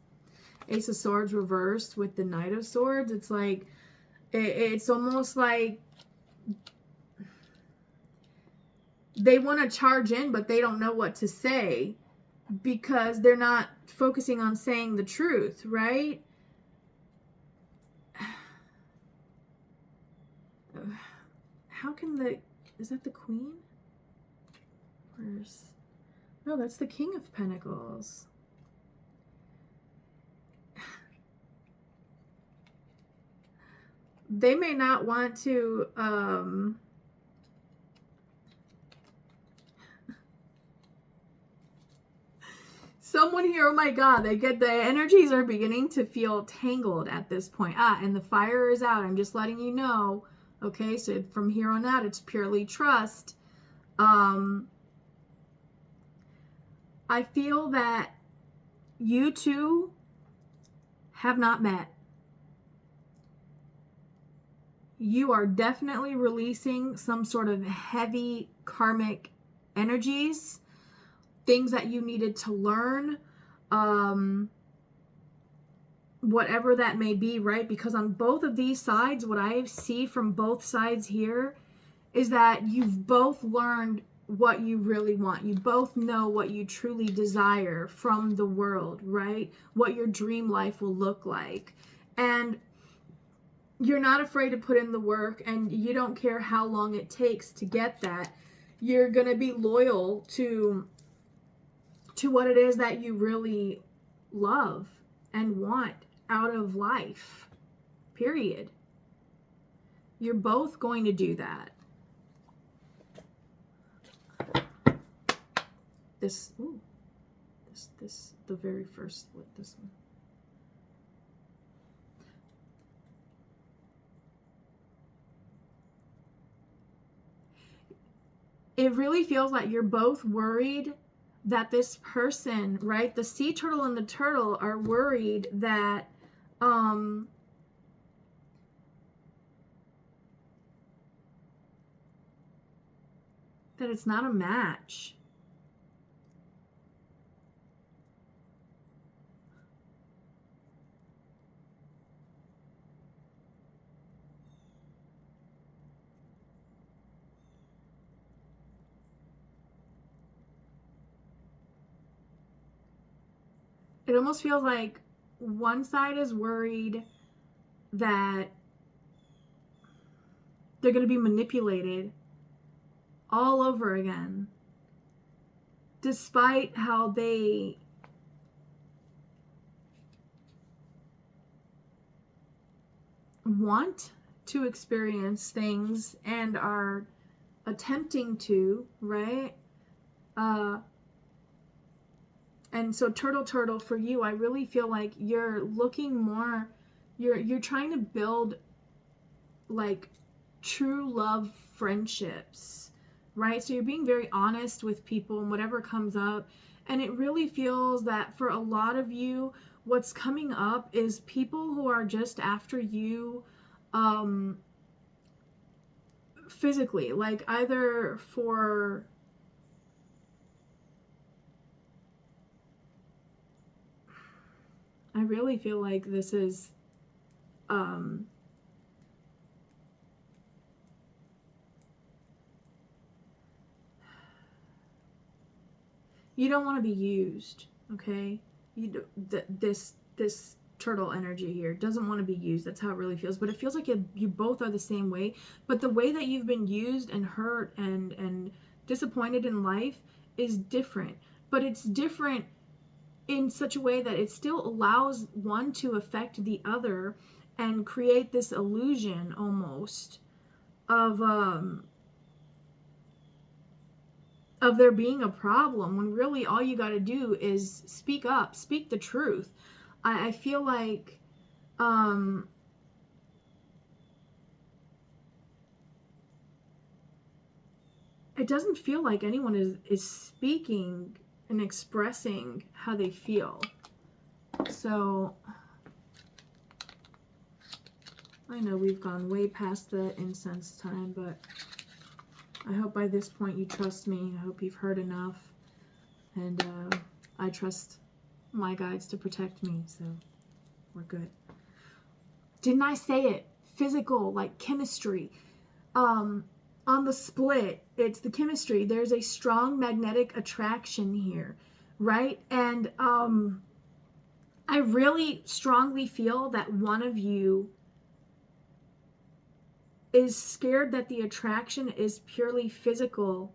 Speaker 1: Ace of Swords reversed with the Knight of Swords. It's like, it's almost like they want to charge in, but they don't know what to say because they're not focusing on saying the truth, right? How can is that the Queen? No, that's the King of Pentacles. They may not want to, someone here, oh my God, they get the energies are beginning to feel tangled at this point. And the fire is out. I'm just letting you know. Okay, so from here on out, it's purely trust. I feel that you two have not met. You are definitely releasing some sort of heavy karmic energies, things that you needed to learn, whatever that may be, right? Because on both of these sides, what I see from both sides here is that you've both learned what you really want. You both know what you truly desire from the world, right? What your dream life will look like. And you're not afraid to put in the work, and you don't care how long it takes to get that. You're going to be loyal to what it is that you really love and want out of life, period. You're both going to do that. This the very first split, this one. It really feels like you're both worried that this person, right? The sea turtle and the turtle are worried that that it's not a match. It almost feels like one side is worried that they're going to be manipulated all over again, despite how they want to experience things and are attempting to, right? And so turtle for you, I really feel like you're looking more, you're trying to build like true love friendships, right? So you're being very honest with people and whatever comes up. And it really feels that for a lot of you, what's coming up is people who are just after you physically, like either for I really feel like this is you don't want to be used, okay? You this turtle energy here doesn't want to be used. That's how it really feels. But it feels like you both are the same way. But the way that you've been used and hurt and disappointed in life is different. But it's different in such a way that it still allows one to affect the other and create this illusion almost of there being a problem, when really all you got to do is speak up, speak the truth. I feel like it doesn't feel like anyone is speaking and expressing how they feel. So I know we've gone way past the incense time, but I hope by this point you trust me. I hope you've heard enough, and I trust my guides to protect me, so we're good. Didn't I say it? Physical, like chemistry. On the split, it's the chemistry. There's a strong magnetic attraction here, right? And I really strongly feel that one of you is scared that the attraction is purely physical,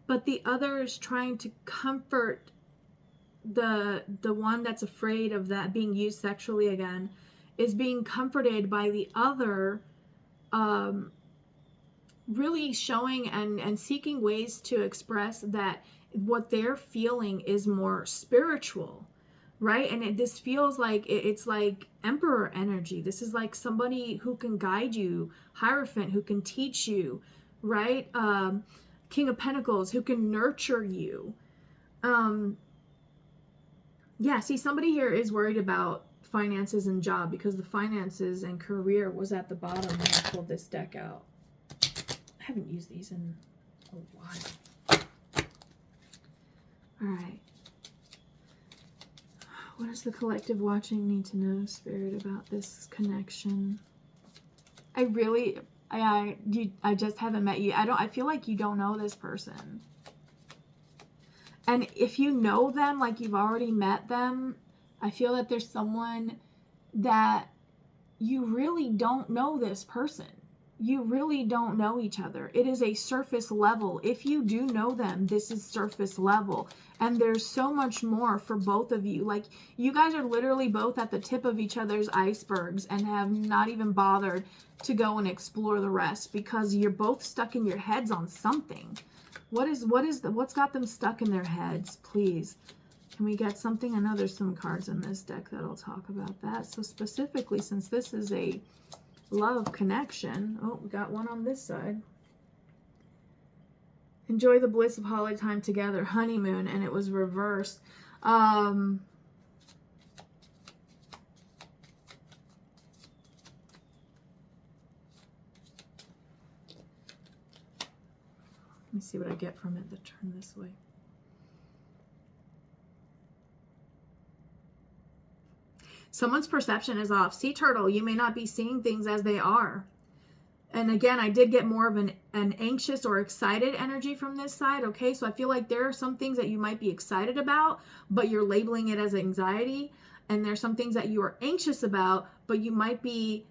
Speaker 1: but the other is trying to comfort the one that's afraid of that being used sexually again, is being comforted by the other really showing and seeking ways to express that what they're feeling is more spiritual, right? And this feels like it's like emperor energy. This is like somebody who can guide you, Hierophant who can teach you, right? King of Pentacles who can nurture you. Yeah, see, somebody here is worried about finances and job, because the finances and career was at the bottom when I pulled this deck out. I haven't used these in a while. All right. What does the collective watching need to know, Spirit, about this connection? I just haven't met you. I feel like you don't know this person. And if you know them, like you've already met them, I feel that there's someone that you really don't know this person. You really don't know each other. It is a surface level. If you do know them, this is surface level. And there's so much more for both of you. Like, you guys are literally both at the tip of each other's icebergs and have not even bothered to go and explore the rest, because you're both stuck in your heads on something. What's got them stuck in their heads, please? Can we get something? I know there's some cards in this deck that'll talk about that. So specifically, since this is a love connection. Oh, we got one on this side. Enjoy the bliss of holiday time together. Honeymoon, and it was reversed. Let me see what I get from it that turn this way. Someone's perception is off. Sea turtle, you may not be seeing things as they are. And again, I did get more of an anxious or excited energy from this side. Okay, so I feel like there are some things that you might be excited about, but you're labeling it as anxiety. And there's some things that you are anxious about, but you might be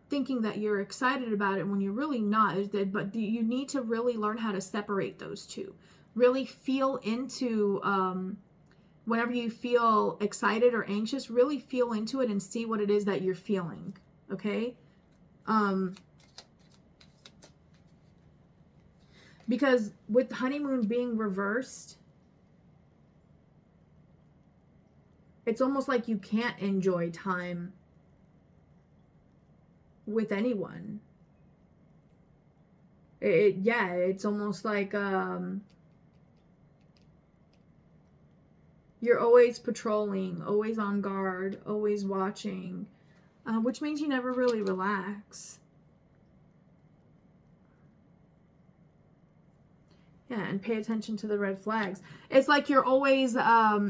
Speaker 1: thinking that you're excited about it when you're really not. But you need to really learn how to separate those two. Really feel into whenever you feel excited or anxious, really feel into it and see what it is that you're feeling. Okay? Because with honeymoon being reversed, it's almost like you can't enjoy time with anyone. Yeah, it's almost like you're always patrolling, always on guard, always watching, which means you never really relax. Yeah, and pay attention to the red flags. It's like you're always,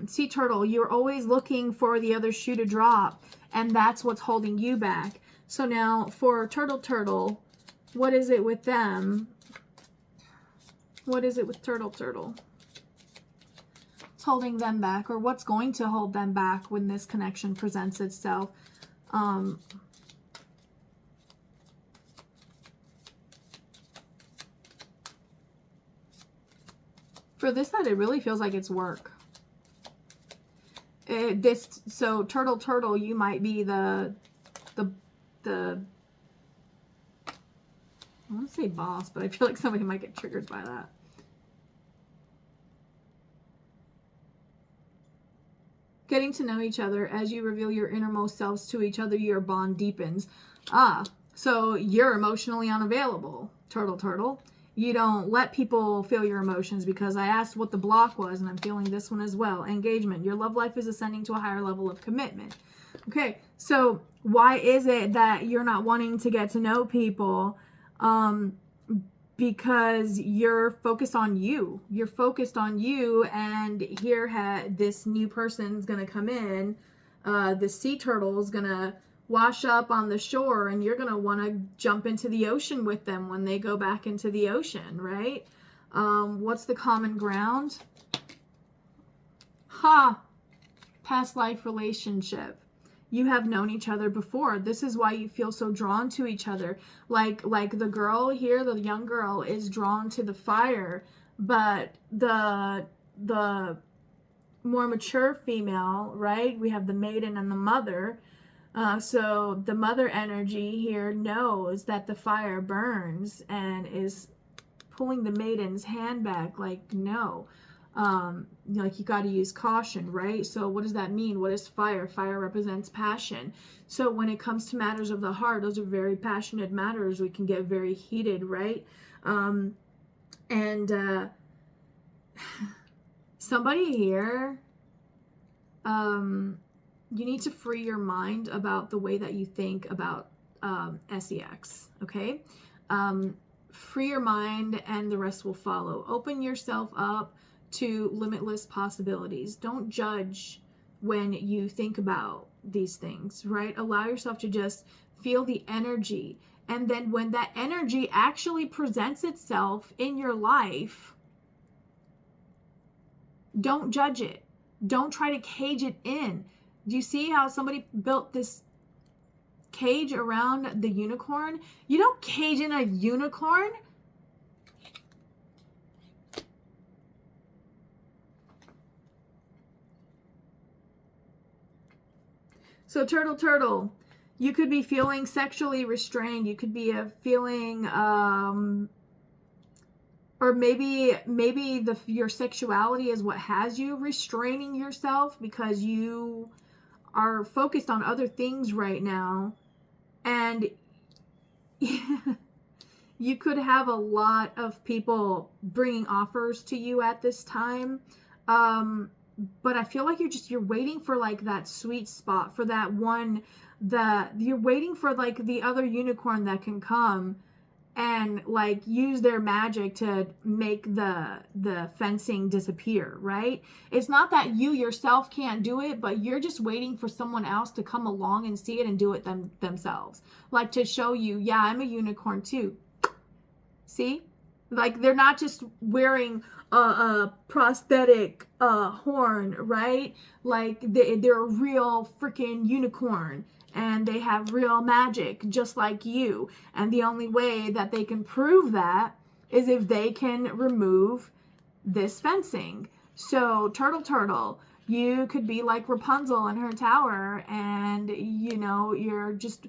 Speaker 1: sea turtle, you're always looking for the other shoe to drop, and that's what's holding you back. So now for turtle, what is it with them? What is it with turtle? It's holding them back, or what's going to hold them back when this connection presents itself? For this side, it really feels like it's work. So turtle, you might be the I want to say boss, but I feel like somebody might get triggered by that. Getting to know each other as you reveal your innermost selves to each other, your bond deepens. So you're emotionally unavailable, turtle. You don't let people feel your emotions, because I asked what the block was, and I'm feeling this one as well. Engagement. Your love life is ascending to a higher level of commitment. Okay, so why is it that you're not wanting to get to know people? Because you're focused on you. You're focused on you, and here this new person's going to come in. The sea turtle is going to wash up on the shore, and you're going to want to jump into the ocean with them when they go back into the ocean, right? What's the common ground? Past life relationship. You have known each other before. This is why you feel so drawn to each other. Like the girl here, the young girl, is drawn to the fire, but the more mature female, right? We have the maiden and the mother. So the mother energy here knows that the fire burns and is pulling the maiden's hand back, like, no. Like, you got to use caution, right? So what does that mean? What is fire? Fire represents passion. So when it comes to matters of the heart, those are very passionate matters. We can get very heated, right? Somebody here, you need to free your mind about the way that you think about sex, okay? Free your mind and the rest will follow. Open yourself up to limitless possibilities. Don't judge when you think about these things, right? Allow yourself to just feel the energy. And then when that energy actually presents itself in your life, don't judge it. Don't try to cage it in. Do you see how somebody built this cage around the unicorn? You don't cage in a unicorn. So turtle, you could be feeling sexually restrained. You could be feeling, or or maybe your sexuality is what has you restraining yourself, because you are focused on other things right now, and you could have a lot of people bringing offers to you at this time. But I feel like you're waiting for like that sweet spot, for that one, that you're waiting for like the other unicorn that can come and like use their magic to make the fencing disappear, right? It's not that you yourself can't do it, but you're just waiting for someone else to come along and see it and do it themselves, like to show you, yeah, I'm a unicorn too. See, like they're not just wearing a prosthetic horn, right? Like they're a real freaking unicorn, and they have real magic just like you. And the only way that they can prove that is if they can remove this fencing. So turtle, you could be like Rapunzel in her tower, and you know, you're just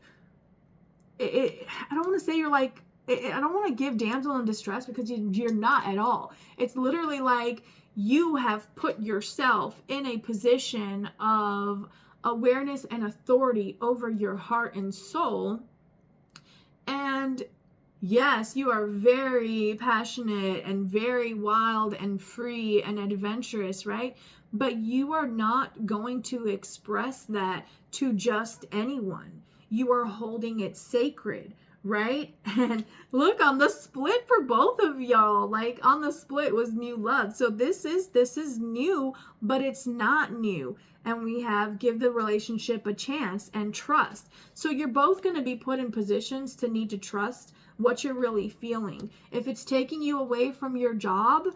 Speaker 1: I don't want to say you're like, I don't want to give damsel in distress, because you're not at all. It's literally like you have put yourself in a position of awareness and authority over your heart and soul. And yes, you are very passionate and very wild and free and adventurous, right? But you are not going to express that to just anyone. You are holding it sacred, right? And look, on the split for both of y'all, like on the split was new love. So this is new, but it's not new. And we have give the relationship a chance and trust. So you're both going to be put in positions to need to trust what you're really feeling. If it's taking you away from your job,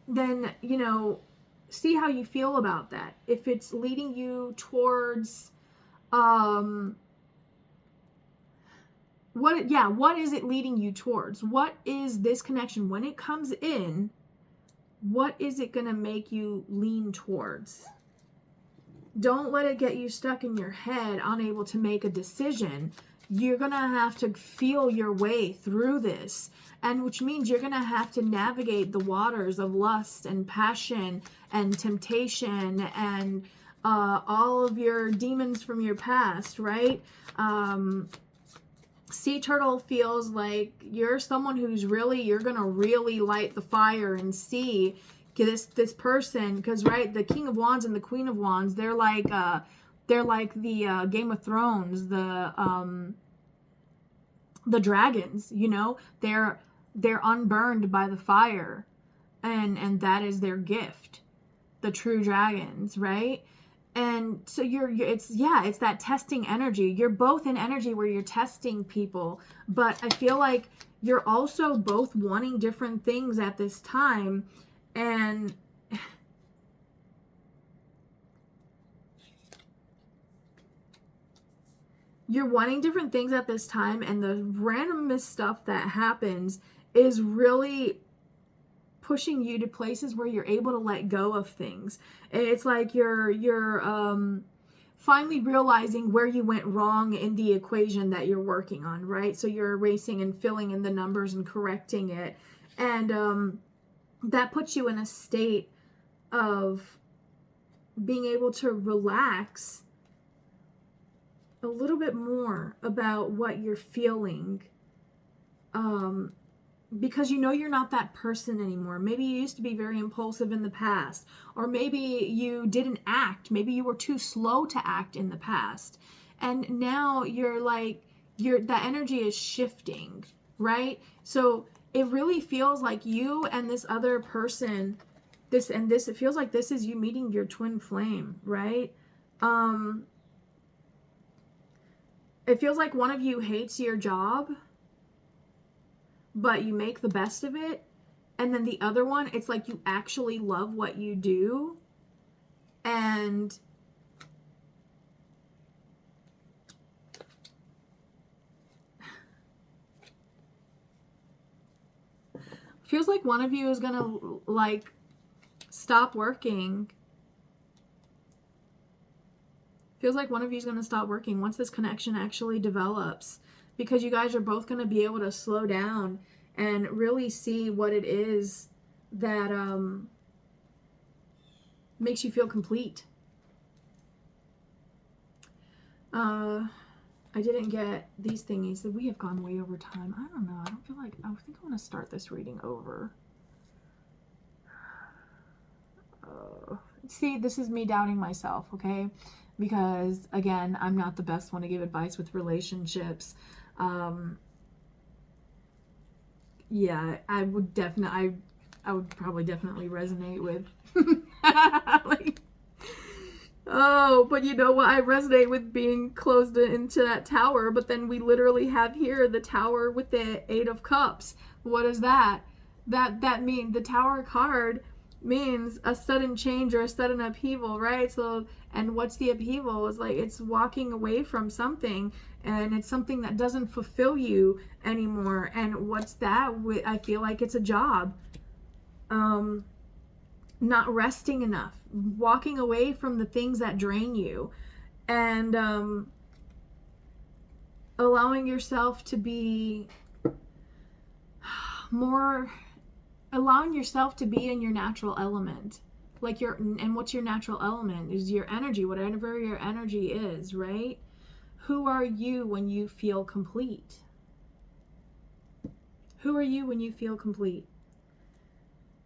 Speaker 1: then, you know, see how you feel about that. If it's leading you towards, what is it leading you towards? What is this connection? When it comes in, what is it going to make you lean towards? Don't let it get you stuck in your head, unable to make a decision. You're going to have to feel your way through this, and which means you're going to have to navigate the waters of lust and passion and temptation and all of your demons from your past, right? Sea Turtle feels like you're someone who's really, you're going to really light the fire and see this person, because, right, the King of Wands and the Queen of Wands, they're like the Game of Thrones, the dragons, you know, they're unburned by the fire, and that is their gift, the true dragons, right? And so it's that testing energy. You're both in energy where you're testing people, but I feel like you're also both wanting different things at this time, and you're wanting different things at this time, and the randomness stuff that happens is really pushing you to places where you're able to let go of things. It's like you're finally realizing where you went wrong in the equation that you're working on, right? So you're erasing and filling in the numbers and correcting it, and that puts you in a state of being able to relax a little bit more about what you're feeling, because you know you're not that person anymore. Maybe you used to be very impulsive in the past, or maybe you didn't act. Maybe you were too slow to act in the past, and now that energy is shifting, right? So it really feels like you and this other person, it feels like this is you meeting your twin flame, right? It feels like one of you hates your job, but you make the best of it. And then the other one, it's like you actually love what you do. And feels like one of you is going to like stop working. Feels like one of you is going to stop working once this connection actually develops, because you guys are both going to be able to slow down and really see what it is that makes you feel complete. I didn't get these thingies. We have gone way over time. I don't know. I don't feel like, I think I want to start this reading over. See, this is me doubting myself, okay? Because, again, I'm not the best one to give advice with relationships. Yeah, I would definitely, I would probably definitely resonate with, like, oh, but you know what? I resonate with being closed into that tower, but then we literally have here the tower with the 8 of Cups. What is that? That mean the tower card means a sudden change or a sudden upheaval, right? So, and what's the upheaval? Is like it's walking away from something, and it's something that doesn't fulfill you anymore. And what's that? I feel like it's a job. Not resting enough, walking away from the things that drain you, and allowing yourself to be more, allowing yourself to be in your natural element. Like and what's your natural element? Is your energy, whatever your energy is, right? Who are you when you feel complete? Who are you when you feel complete?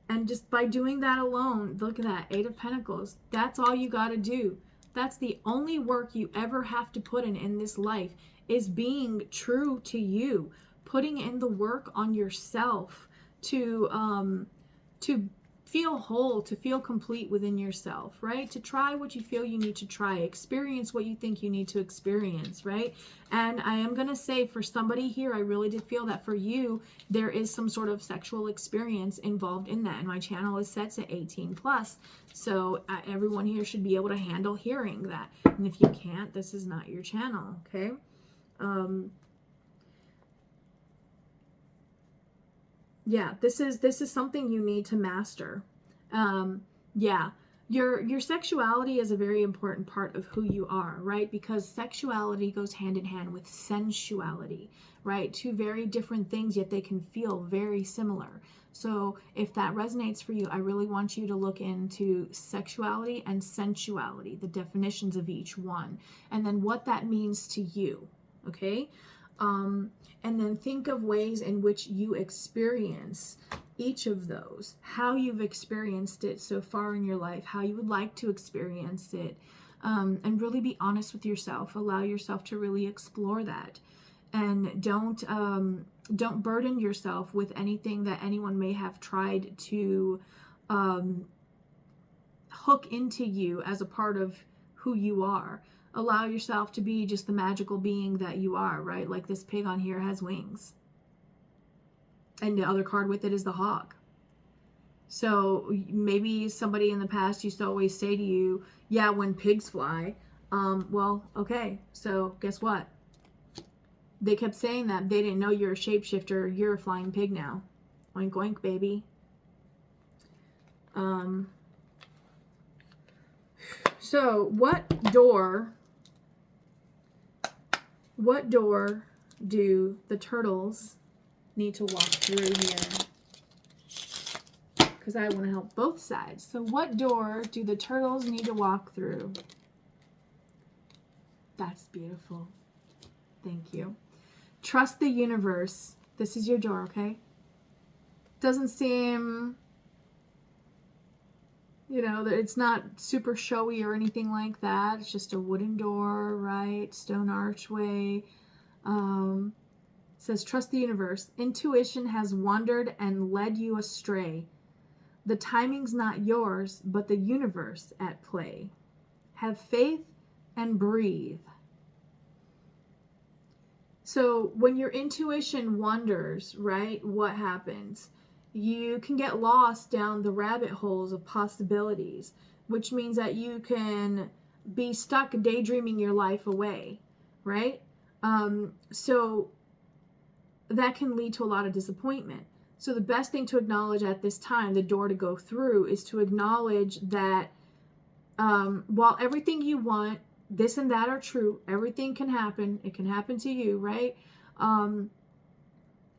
Speaker 1: And just by doing that alone, look at that, 8 of Pentacles. That's all you got to do. That's the only work you ever have to put in this life, is being true to you, putting in the work on yourself to feel whole, to feel complete within yourself, right? To try what you feel you need to try, experience what you think you need to experience, right? And I am going to say, for somebody here, I really did feel that for you, there is some sort of sexual experience involved in that. And my channel is set to 18 plus. So everyone here should be able to handle hearing that. And if you can't, this is not your channel, okay? Yeah, this is something you need to master. Yeah, your sexuality is a very important part of who you are, right? Because sexuality goes hand in hand with sensuality, right? Two very different things, yet they can feel very similar. So if that resonates for you, I really want you to look into sexuality and sensuality, the definitions of each one, and then what that means to you, okay? And then think of ways in which you experience each of those, how you've experienced it so far in your life, how you would like to experience it, and really be honest with yourself. Allow yourself to really explore that, and don't burden yourself with anything that anyone may have tried to hook into you as a part of who you are. Allow yourself to be just the magical being that you are, right? Like this pig on here has wings. And the other card with it is the hawk. So maybe somebody in the past used to always say to you, yeah, when pigs fly. Well, okay, so guess what? They kept saying that. They didn't know you're a shapeshifter. You're a flying pig now. Oink, oink, baby. So what door do the turtles need to walk through here? Because I want to help both sides. So what door do the turtles need to walk through? That's beautiful. Thank you. Trust the universe. This is your door, okay? Doesn't seem, you know, that it's not super showy or anything like that. It's just a wooden door, right? Stone archway. Says, trust the universe. Intuition has wandered and led you astray. The timing's not yours, but the universe at play. Have faith and breathe. So when your intuition wanders, right, what happens? You can get lost down the rabbit holes of possibilities, which means that you can be stuck daydreaming your life away, right? So that can lead to a lot of disappointment. So the best thing to acknowledge at this time, the door to go through, is to acknowledge that while everything you want, this and that are true, everything can happen. It can happen to you, right?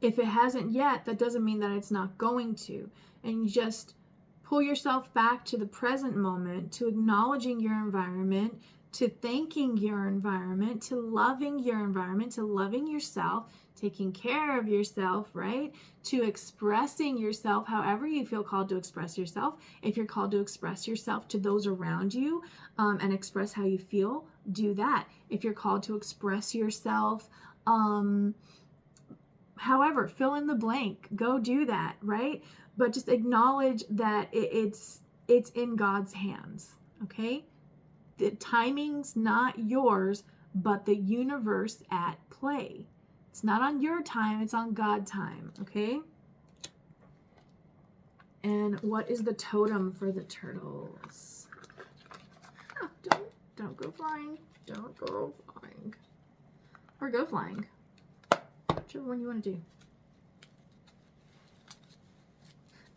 Speaker 1: If it hasn't yet, that doesn't mean that it's not going to. And you just pull yourself back to the present moment, to acknowledging your environment, to thanking your environment, to loving your environment, to loving yourself, taking care of yourself, right? To expressing yourself however you feel called to express yourself. If you're called to express yourself to those around you and express how you feel, do that. If you're called to express yourself, however, fill in the blank, go do that, right? But just acknowledge that it's in God's hands, okay? The timing's not yours, but the universe at play. It's not on your time, it's on God's time, okay? And what is the totem for the turtles? Oh, don't go flying. Don't go flying. Or go flying. Whichever one you want to do.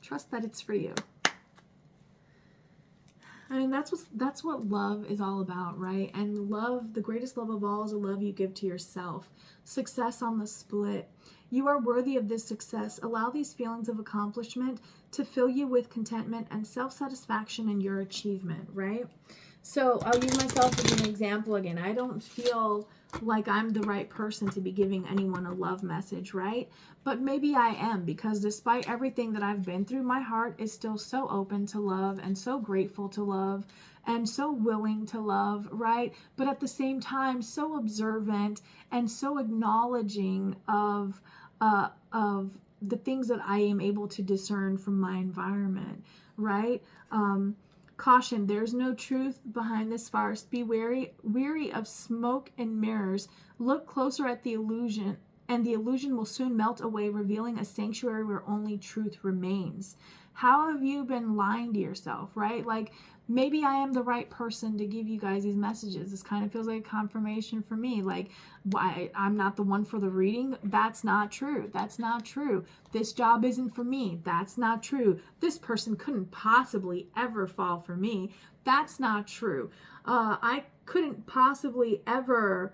Speaker 1: Trust that it's for you. I mean, that's what love is all about, right? And love, the greatest love of all, is a love you give to yourself. Success on the split. You are worthy of this success. Allow these feelings of accomplishment to fill you with contentment and self-satisfaction in your achievement, right? So I'll use myself as an example again. I don't feel like I'm the right person to be giving anyone a love message, right? But maybe I am, because despite everything that I've been through, my heart is still so open to love and so grateful to love and so willing to love, right? But at the same time, so observant and so acknowledging of the things that I am able to discern from my environment, right? Caution, there's no truth behind this farce. Be weary of smoke and mirrors. Look closer at the illusion, and the illusion will soon melt away, revealing a sanctuary where only truth remains. How have you been lying to yourself, right? Like, maybe I am the right person to give you guys these messages. This kind of feels like a confirmation for me. Like, why I'm not the one for the reading. That's not true. That's not true. This job isn't for me. That's not true. This person couldn't possibly ever fall for me. That's not true. I couldn't possibly ever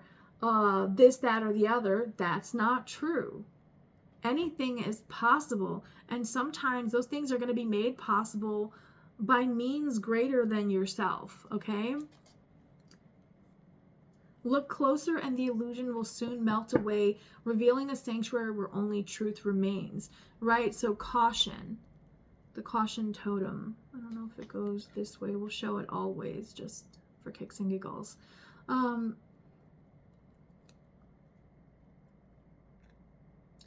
Speaker 1: this, that, or the other. That's not true. Anything is possible. And sometimes those things are going to be made possible by means greater than yourself, okay? Look closer and the illusion will soon melt away, revealing a sanctuary where only truth remains, right? So caution, the caution totem. I don't know if it goes this way. We'll show it all ways just for kicks and giggles.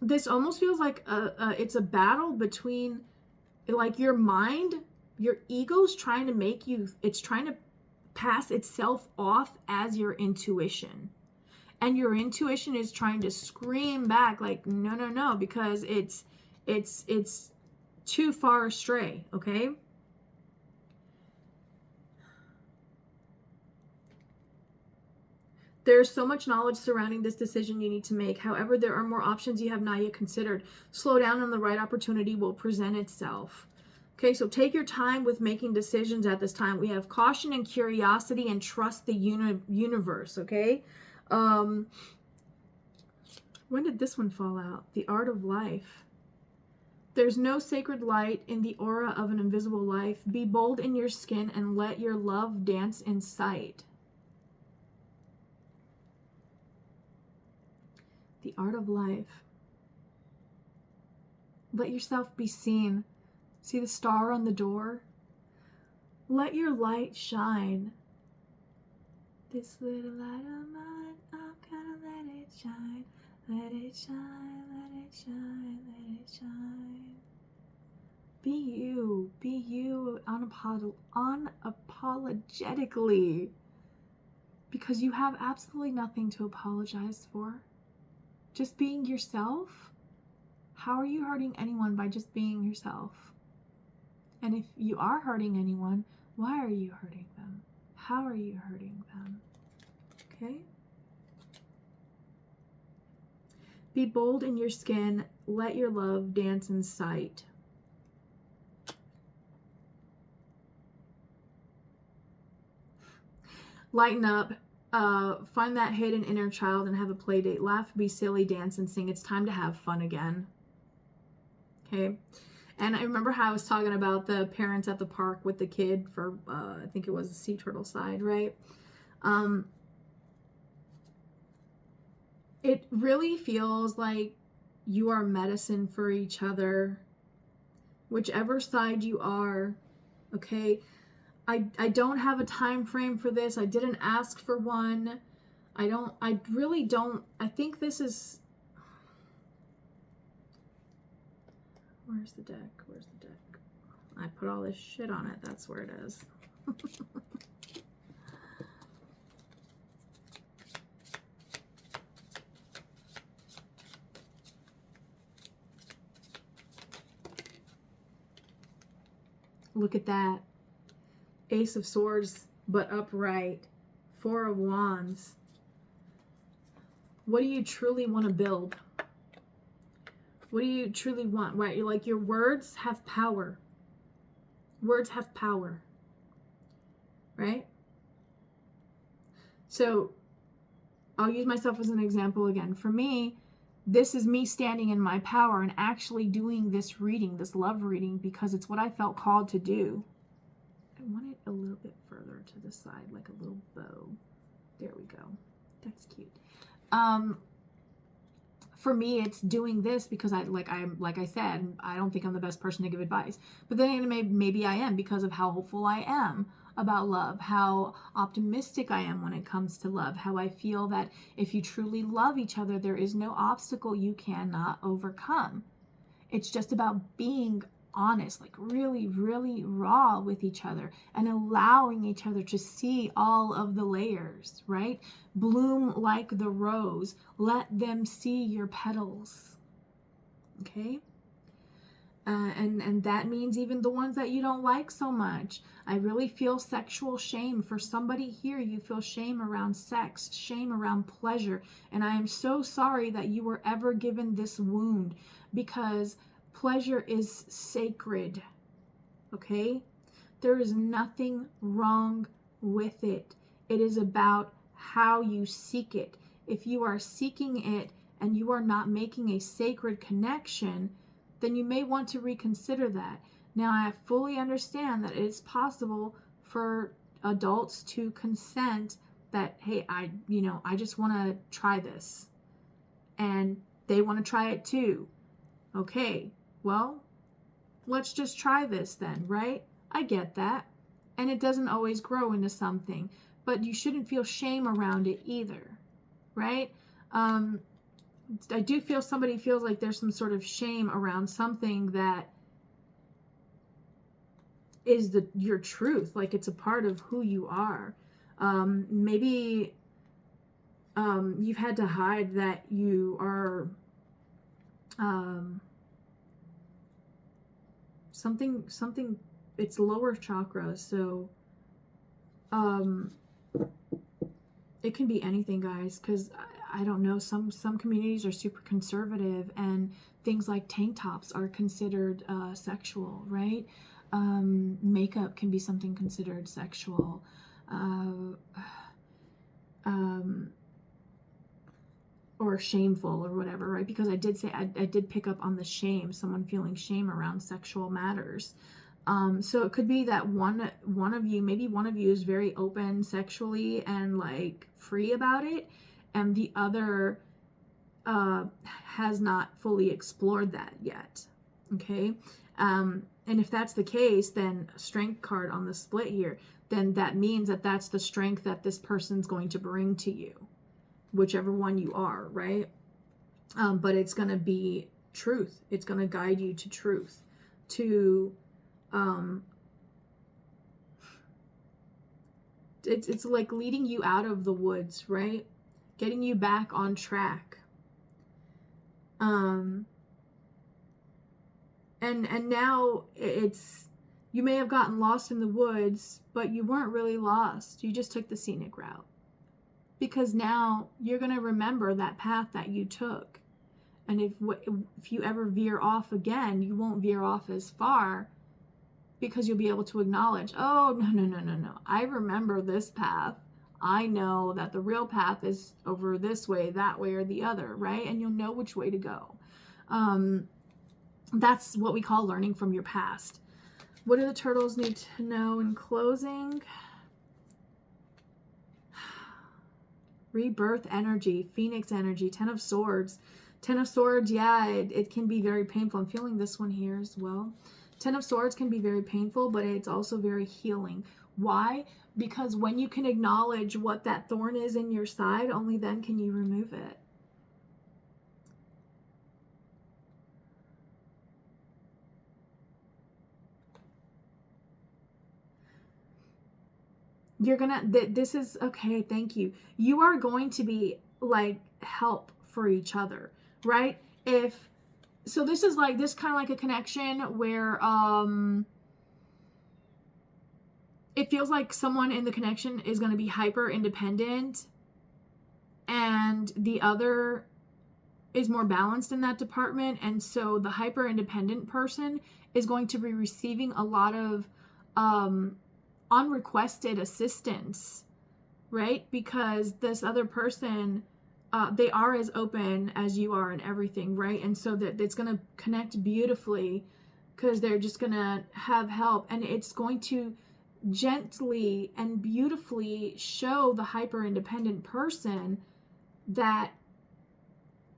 Speaker 1: This almost feels like it's a battle between, like, your mind, your ego's trying to make you, it's trying to pass itself off as your intuition. And your intuition is trying to scream back like, no, no, no, because it's too far astray, okay? There's so much knowledge surrounding this decision you need to make. However, there are more options you have not yet considered. Slow down and the right opportunity will present itself. Okay, so take your time with making decisions at this time. We have caution and curiosity and trust the universe, okay? When did this one fall out? The art of life. There's no sacred light in the aura of an invisible life. Be bold in your skin and let your love dance in sight. The art of life. Let yourself be seen. See the star on the door? Let your light shine. This little light of mine, I'm gonna let it shine. Let it shine, let it shine, let it shine. Be you unapologetically. Because you have absolutely nothing to apologize for. Just being yourself? How are you hurting anyone by just being yourself? And if you are hurting anyone, why are you hurting them? How are you hurting them? Okay? Be bold in your skin. Let your love dance in sight. Lighten up. Find that hidden inner child and have a play date. Laugh, be silly, dance, and sing. It's time to have fun again. Okay. And I remember how I was talking about the parents at the park with the kid for, I think it was the sea turtle side, right? It really feels like you are medicine for each other, whichever side you are, okay? I don't have a time frame for this. I didn't ask for one. I really don't. I think this is, where's the deck? Where's the deck? I put all this shit on it. That's where it is. Look at that. Ace of Swords, but upright. Four of Wands. What do you truly want to build? What do you truly want? Right? You're like, your words have power. Words have power. Right? So, I'll use myself as an example again. For me, this is me standing in my power and actually doing this reading, this love reading, because it's what I felt called to do. I want it a little bit further to the side, like a little bow. There we go. That's cute. For me, it's doing this because like I said, I don't think I'm the best person to give advice. But then maybe I am, because of how hopeful I am about love, how optimistic I am when it comes to love, how I feel that if you truly love each other, there is no obstacle you cannot overcome. It's just about being honest, like really, really raw with each other and allowing each other to see all of the layers, right? Bloom like the rose. Let them see your petals. Okay? And that means even the ones that you don't like so much. I really feel sexual shame. For somebody here, you feel shame around sex, shame around pleasure. And I am so sorry that you were ever given this wound, because pleasure is sacred, okay? There is nothing wrong with it. It is about how you seek it. If you are seeking it and you are not making a sacred connection, then you may want to reconsider that. Now, I fully understand that it's possible for adults to consent that, hey, I just want to try this. And they want to try it too. Okay, well, let's just try this then, right? I get that. And it doesn't always grow into something, but you shouldn't feel shame around it either, right? I do feel somebody feels like there's some sort of shame around something that is your truth, like it's a part of who you are. Maybe you've had to hide that you are something, it's lower chakra, so it can be anything, guys, because I don't know, some communities are super conservative and things like tank tops are considered sexual, right? Makeup can be something considered sexual. Or shameful or whatever, right? Because I did say, I did pick up on the shame, someone feeling shame around sexual matters. So it could be that one of you, maybe one of you is very open sexually and like free about it, and the other has not fully explored that yet. Okay. And if that's the case, then strength card on the split here, then that means that that's the strength that this person's going to bring to you, whichever one you are, right? But it's going to be truth. It's going to guide you to truth, to it's like leading you out of the woods, right? Getting you back on track. And now it's, you may have gotten lost in the woods, but you weren't really lost. You just took the scenic route. Because now you're going to remember that path that you took. And if you ever veer off again, you won't veer off as far, because you'll be able to acknowledge, oh, no. I remember this path. I know that the real path is over this way, that way, or the other, right? And you'll know which way to go. That's what we call learning from your past. What do the turtles need to know in closing? Rebirth energy, Phoenix energy, Ten of Swords. Ten of Swords, yeah, it can be very painful. I'm feeling this one here as well. Ten of Swords can be very painful, but it's also very healing. Why? Because when you can acknowledge what that thorn is in your side, only then can you remove it. You're gonna, this is, okay, thank you. You are going to be like help for each other, right? So this is like, this kind of like a connection where it feels like someone in the connection is going to be hyper independent and the other is more balanced in that department. And so the hyper independent person is going to be receiving a lot of unrequested assistance, right? Because this other person, they are as open as you are and everything, right? And so that it's going to connect beautifully because they're just going to have help, and it's going to gently and beautifully show the hyper independent person that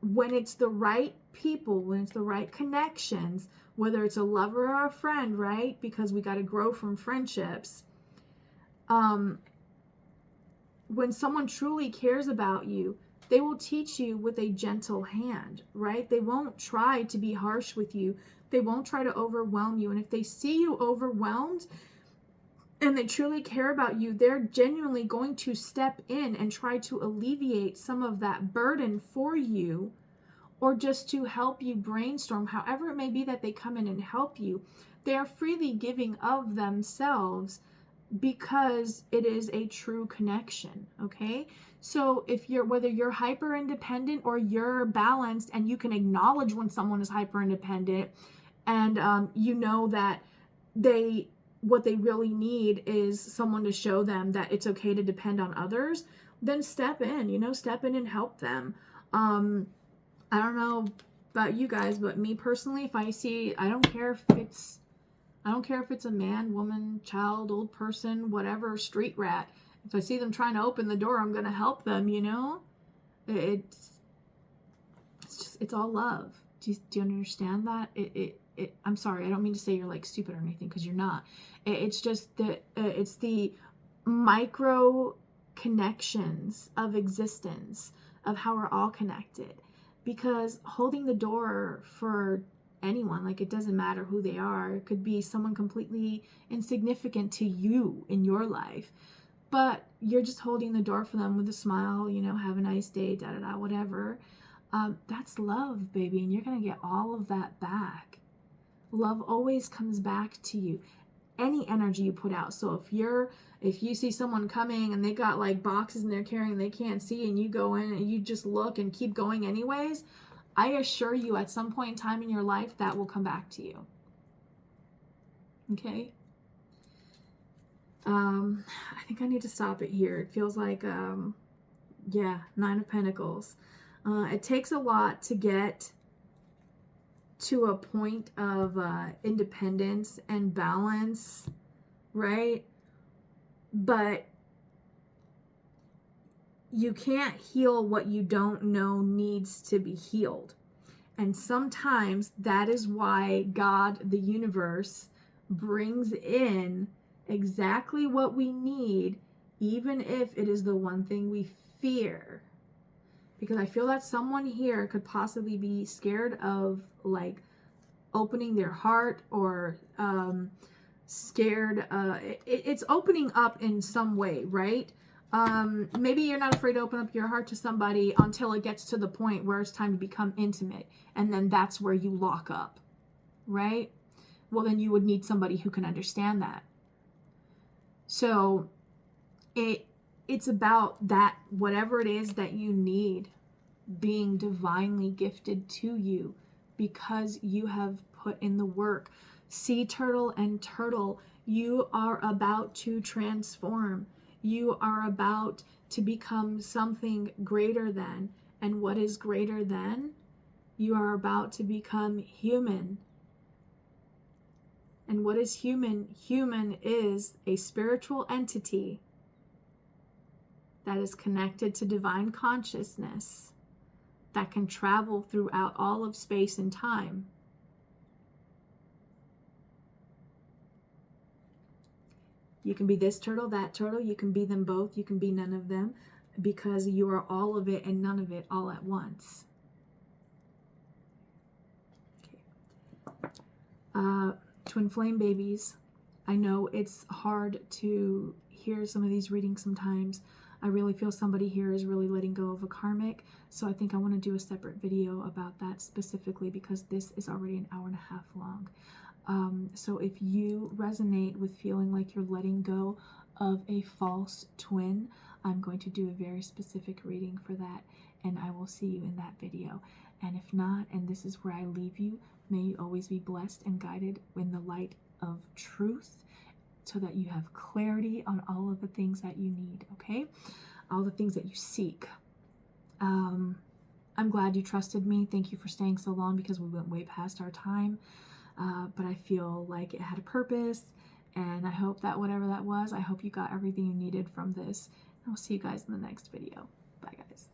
Speaker 1: when it's the right people, when it's the right connections, whether it's a lover or a friend, right? Because we got to grow from friendships. When someone truly cares about you, they will teach you with a gentle hand, right? They won't try to be harsh with you. They won't try to overwhelm you. And if they see you overwhelmed and they truly care about you, they're genuinely going to step in and try to alleviate some of that burden for you, or just to help you brainstorm, however it may be that they come in and help you. They are freely giving of themselves because it is a true connection, okay? So if you're, whether you're hyper independent or you're balanced, and you can acknowledge when someone is hyper independent, and you know that what they really need is someone to show them that it's okay to depend on others, then step in, step in and help them. I don't know about you guys, but me personally, if I see, I don't care if it's a man, woman, child, old person, whatever, street rat. If I see them trying to open the door, I'm going to help them, It's all love. Do you understand that? I'm sorry, I don't mean to say you're like stupid or anything, because you're not. It's just that it's the micro connections of existence, of how we're all connected. Because holding the door for anyone, like, it doesn't matter who they are. It could be someone completely insignificant to you in your life, but you're just holding the door for them with a smile, have a nice day, whatever. That's love, baby, and you're gonna get all of that back. Love always comes back to you. Any energy you put out. So if you see someone coming and they got like boxes and they're carrying, they can't see, and you go in and you just look and keep going anyways, I assure you at some point in time in your life that will come back to you. Okay? I think I need to stop it here. It feels like, Nine of Pentacles. It takes a lot to get to a point of independence and balance, right? But you can't heal what you don't know needs to be healed. And sometimes that is why God, the universe, brings in exactly what we need, even if it is the one thing we fear. Because I feel that someone here could possibly be scared of like opening their heart, or scared. It's opening up in some way, right? Maybe you're not afraid to open up your heart to somebody until it gets to the point where it's time to become intimate. And then that's where you lock up, right? Well, then you would need somebody who can understand that. So it's about that, whatever it is that you need, being divinely gifted to you because you have put in the work. Sea turtle and turtle, you are about to transform. You are about to become something greater than. And what is greater than? You are about to become human. And what is human? Human is a spiritual entity that is connected to divine consciousness, that can travel throughout all of space and time. You can be this turtle, that turtle. You can be them both. You can be none of them, because you are all of it and none of it all at once. Okay. Twin flame babies. I know it's hard to hear some of these readings sometimes. I really feel somebody here is really letting go of a karmic. So I think I want to do a separate video about that specifically, because this is already an hour and a half long. So if you resonate with feeling like you're letting go of a false twin, I'm going to do a very specific reading for that, and I will see you in that video. And if not, and this is where I leave you, may you always be blessed and guided in the light of truth, so that you have clarity on all of the things that you need, okay? All the things that you seek. I'm glad you trusted me. Thank you for staying so long, because we went way past our time. But I feel like it had a purpose, and I hope that whatever that was, I hope you got everything you needed from this. And I'll see you guys in the next video. Bye, guys.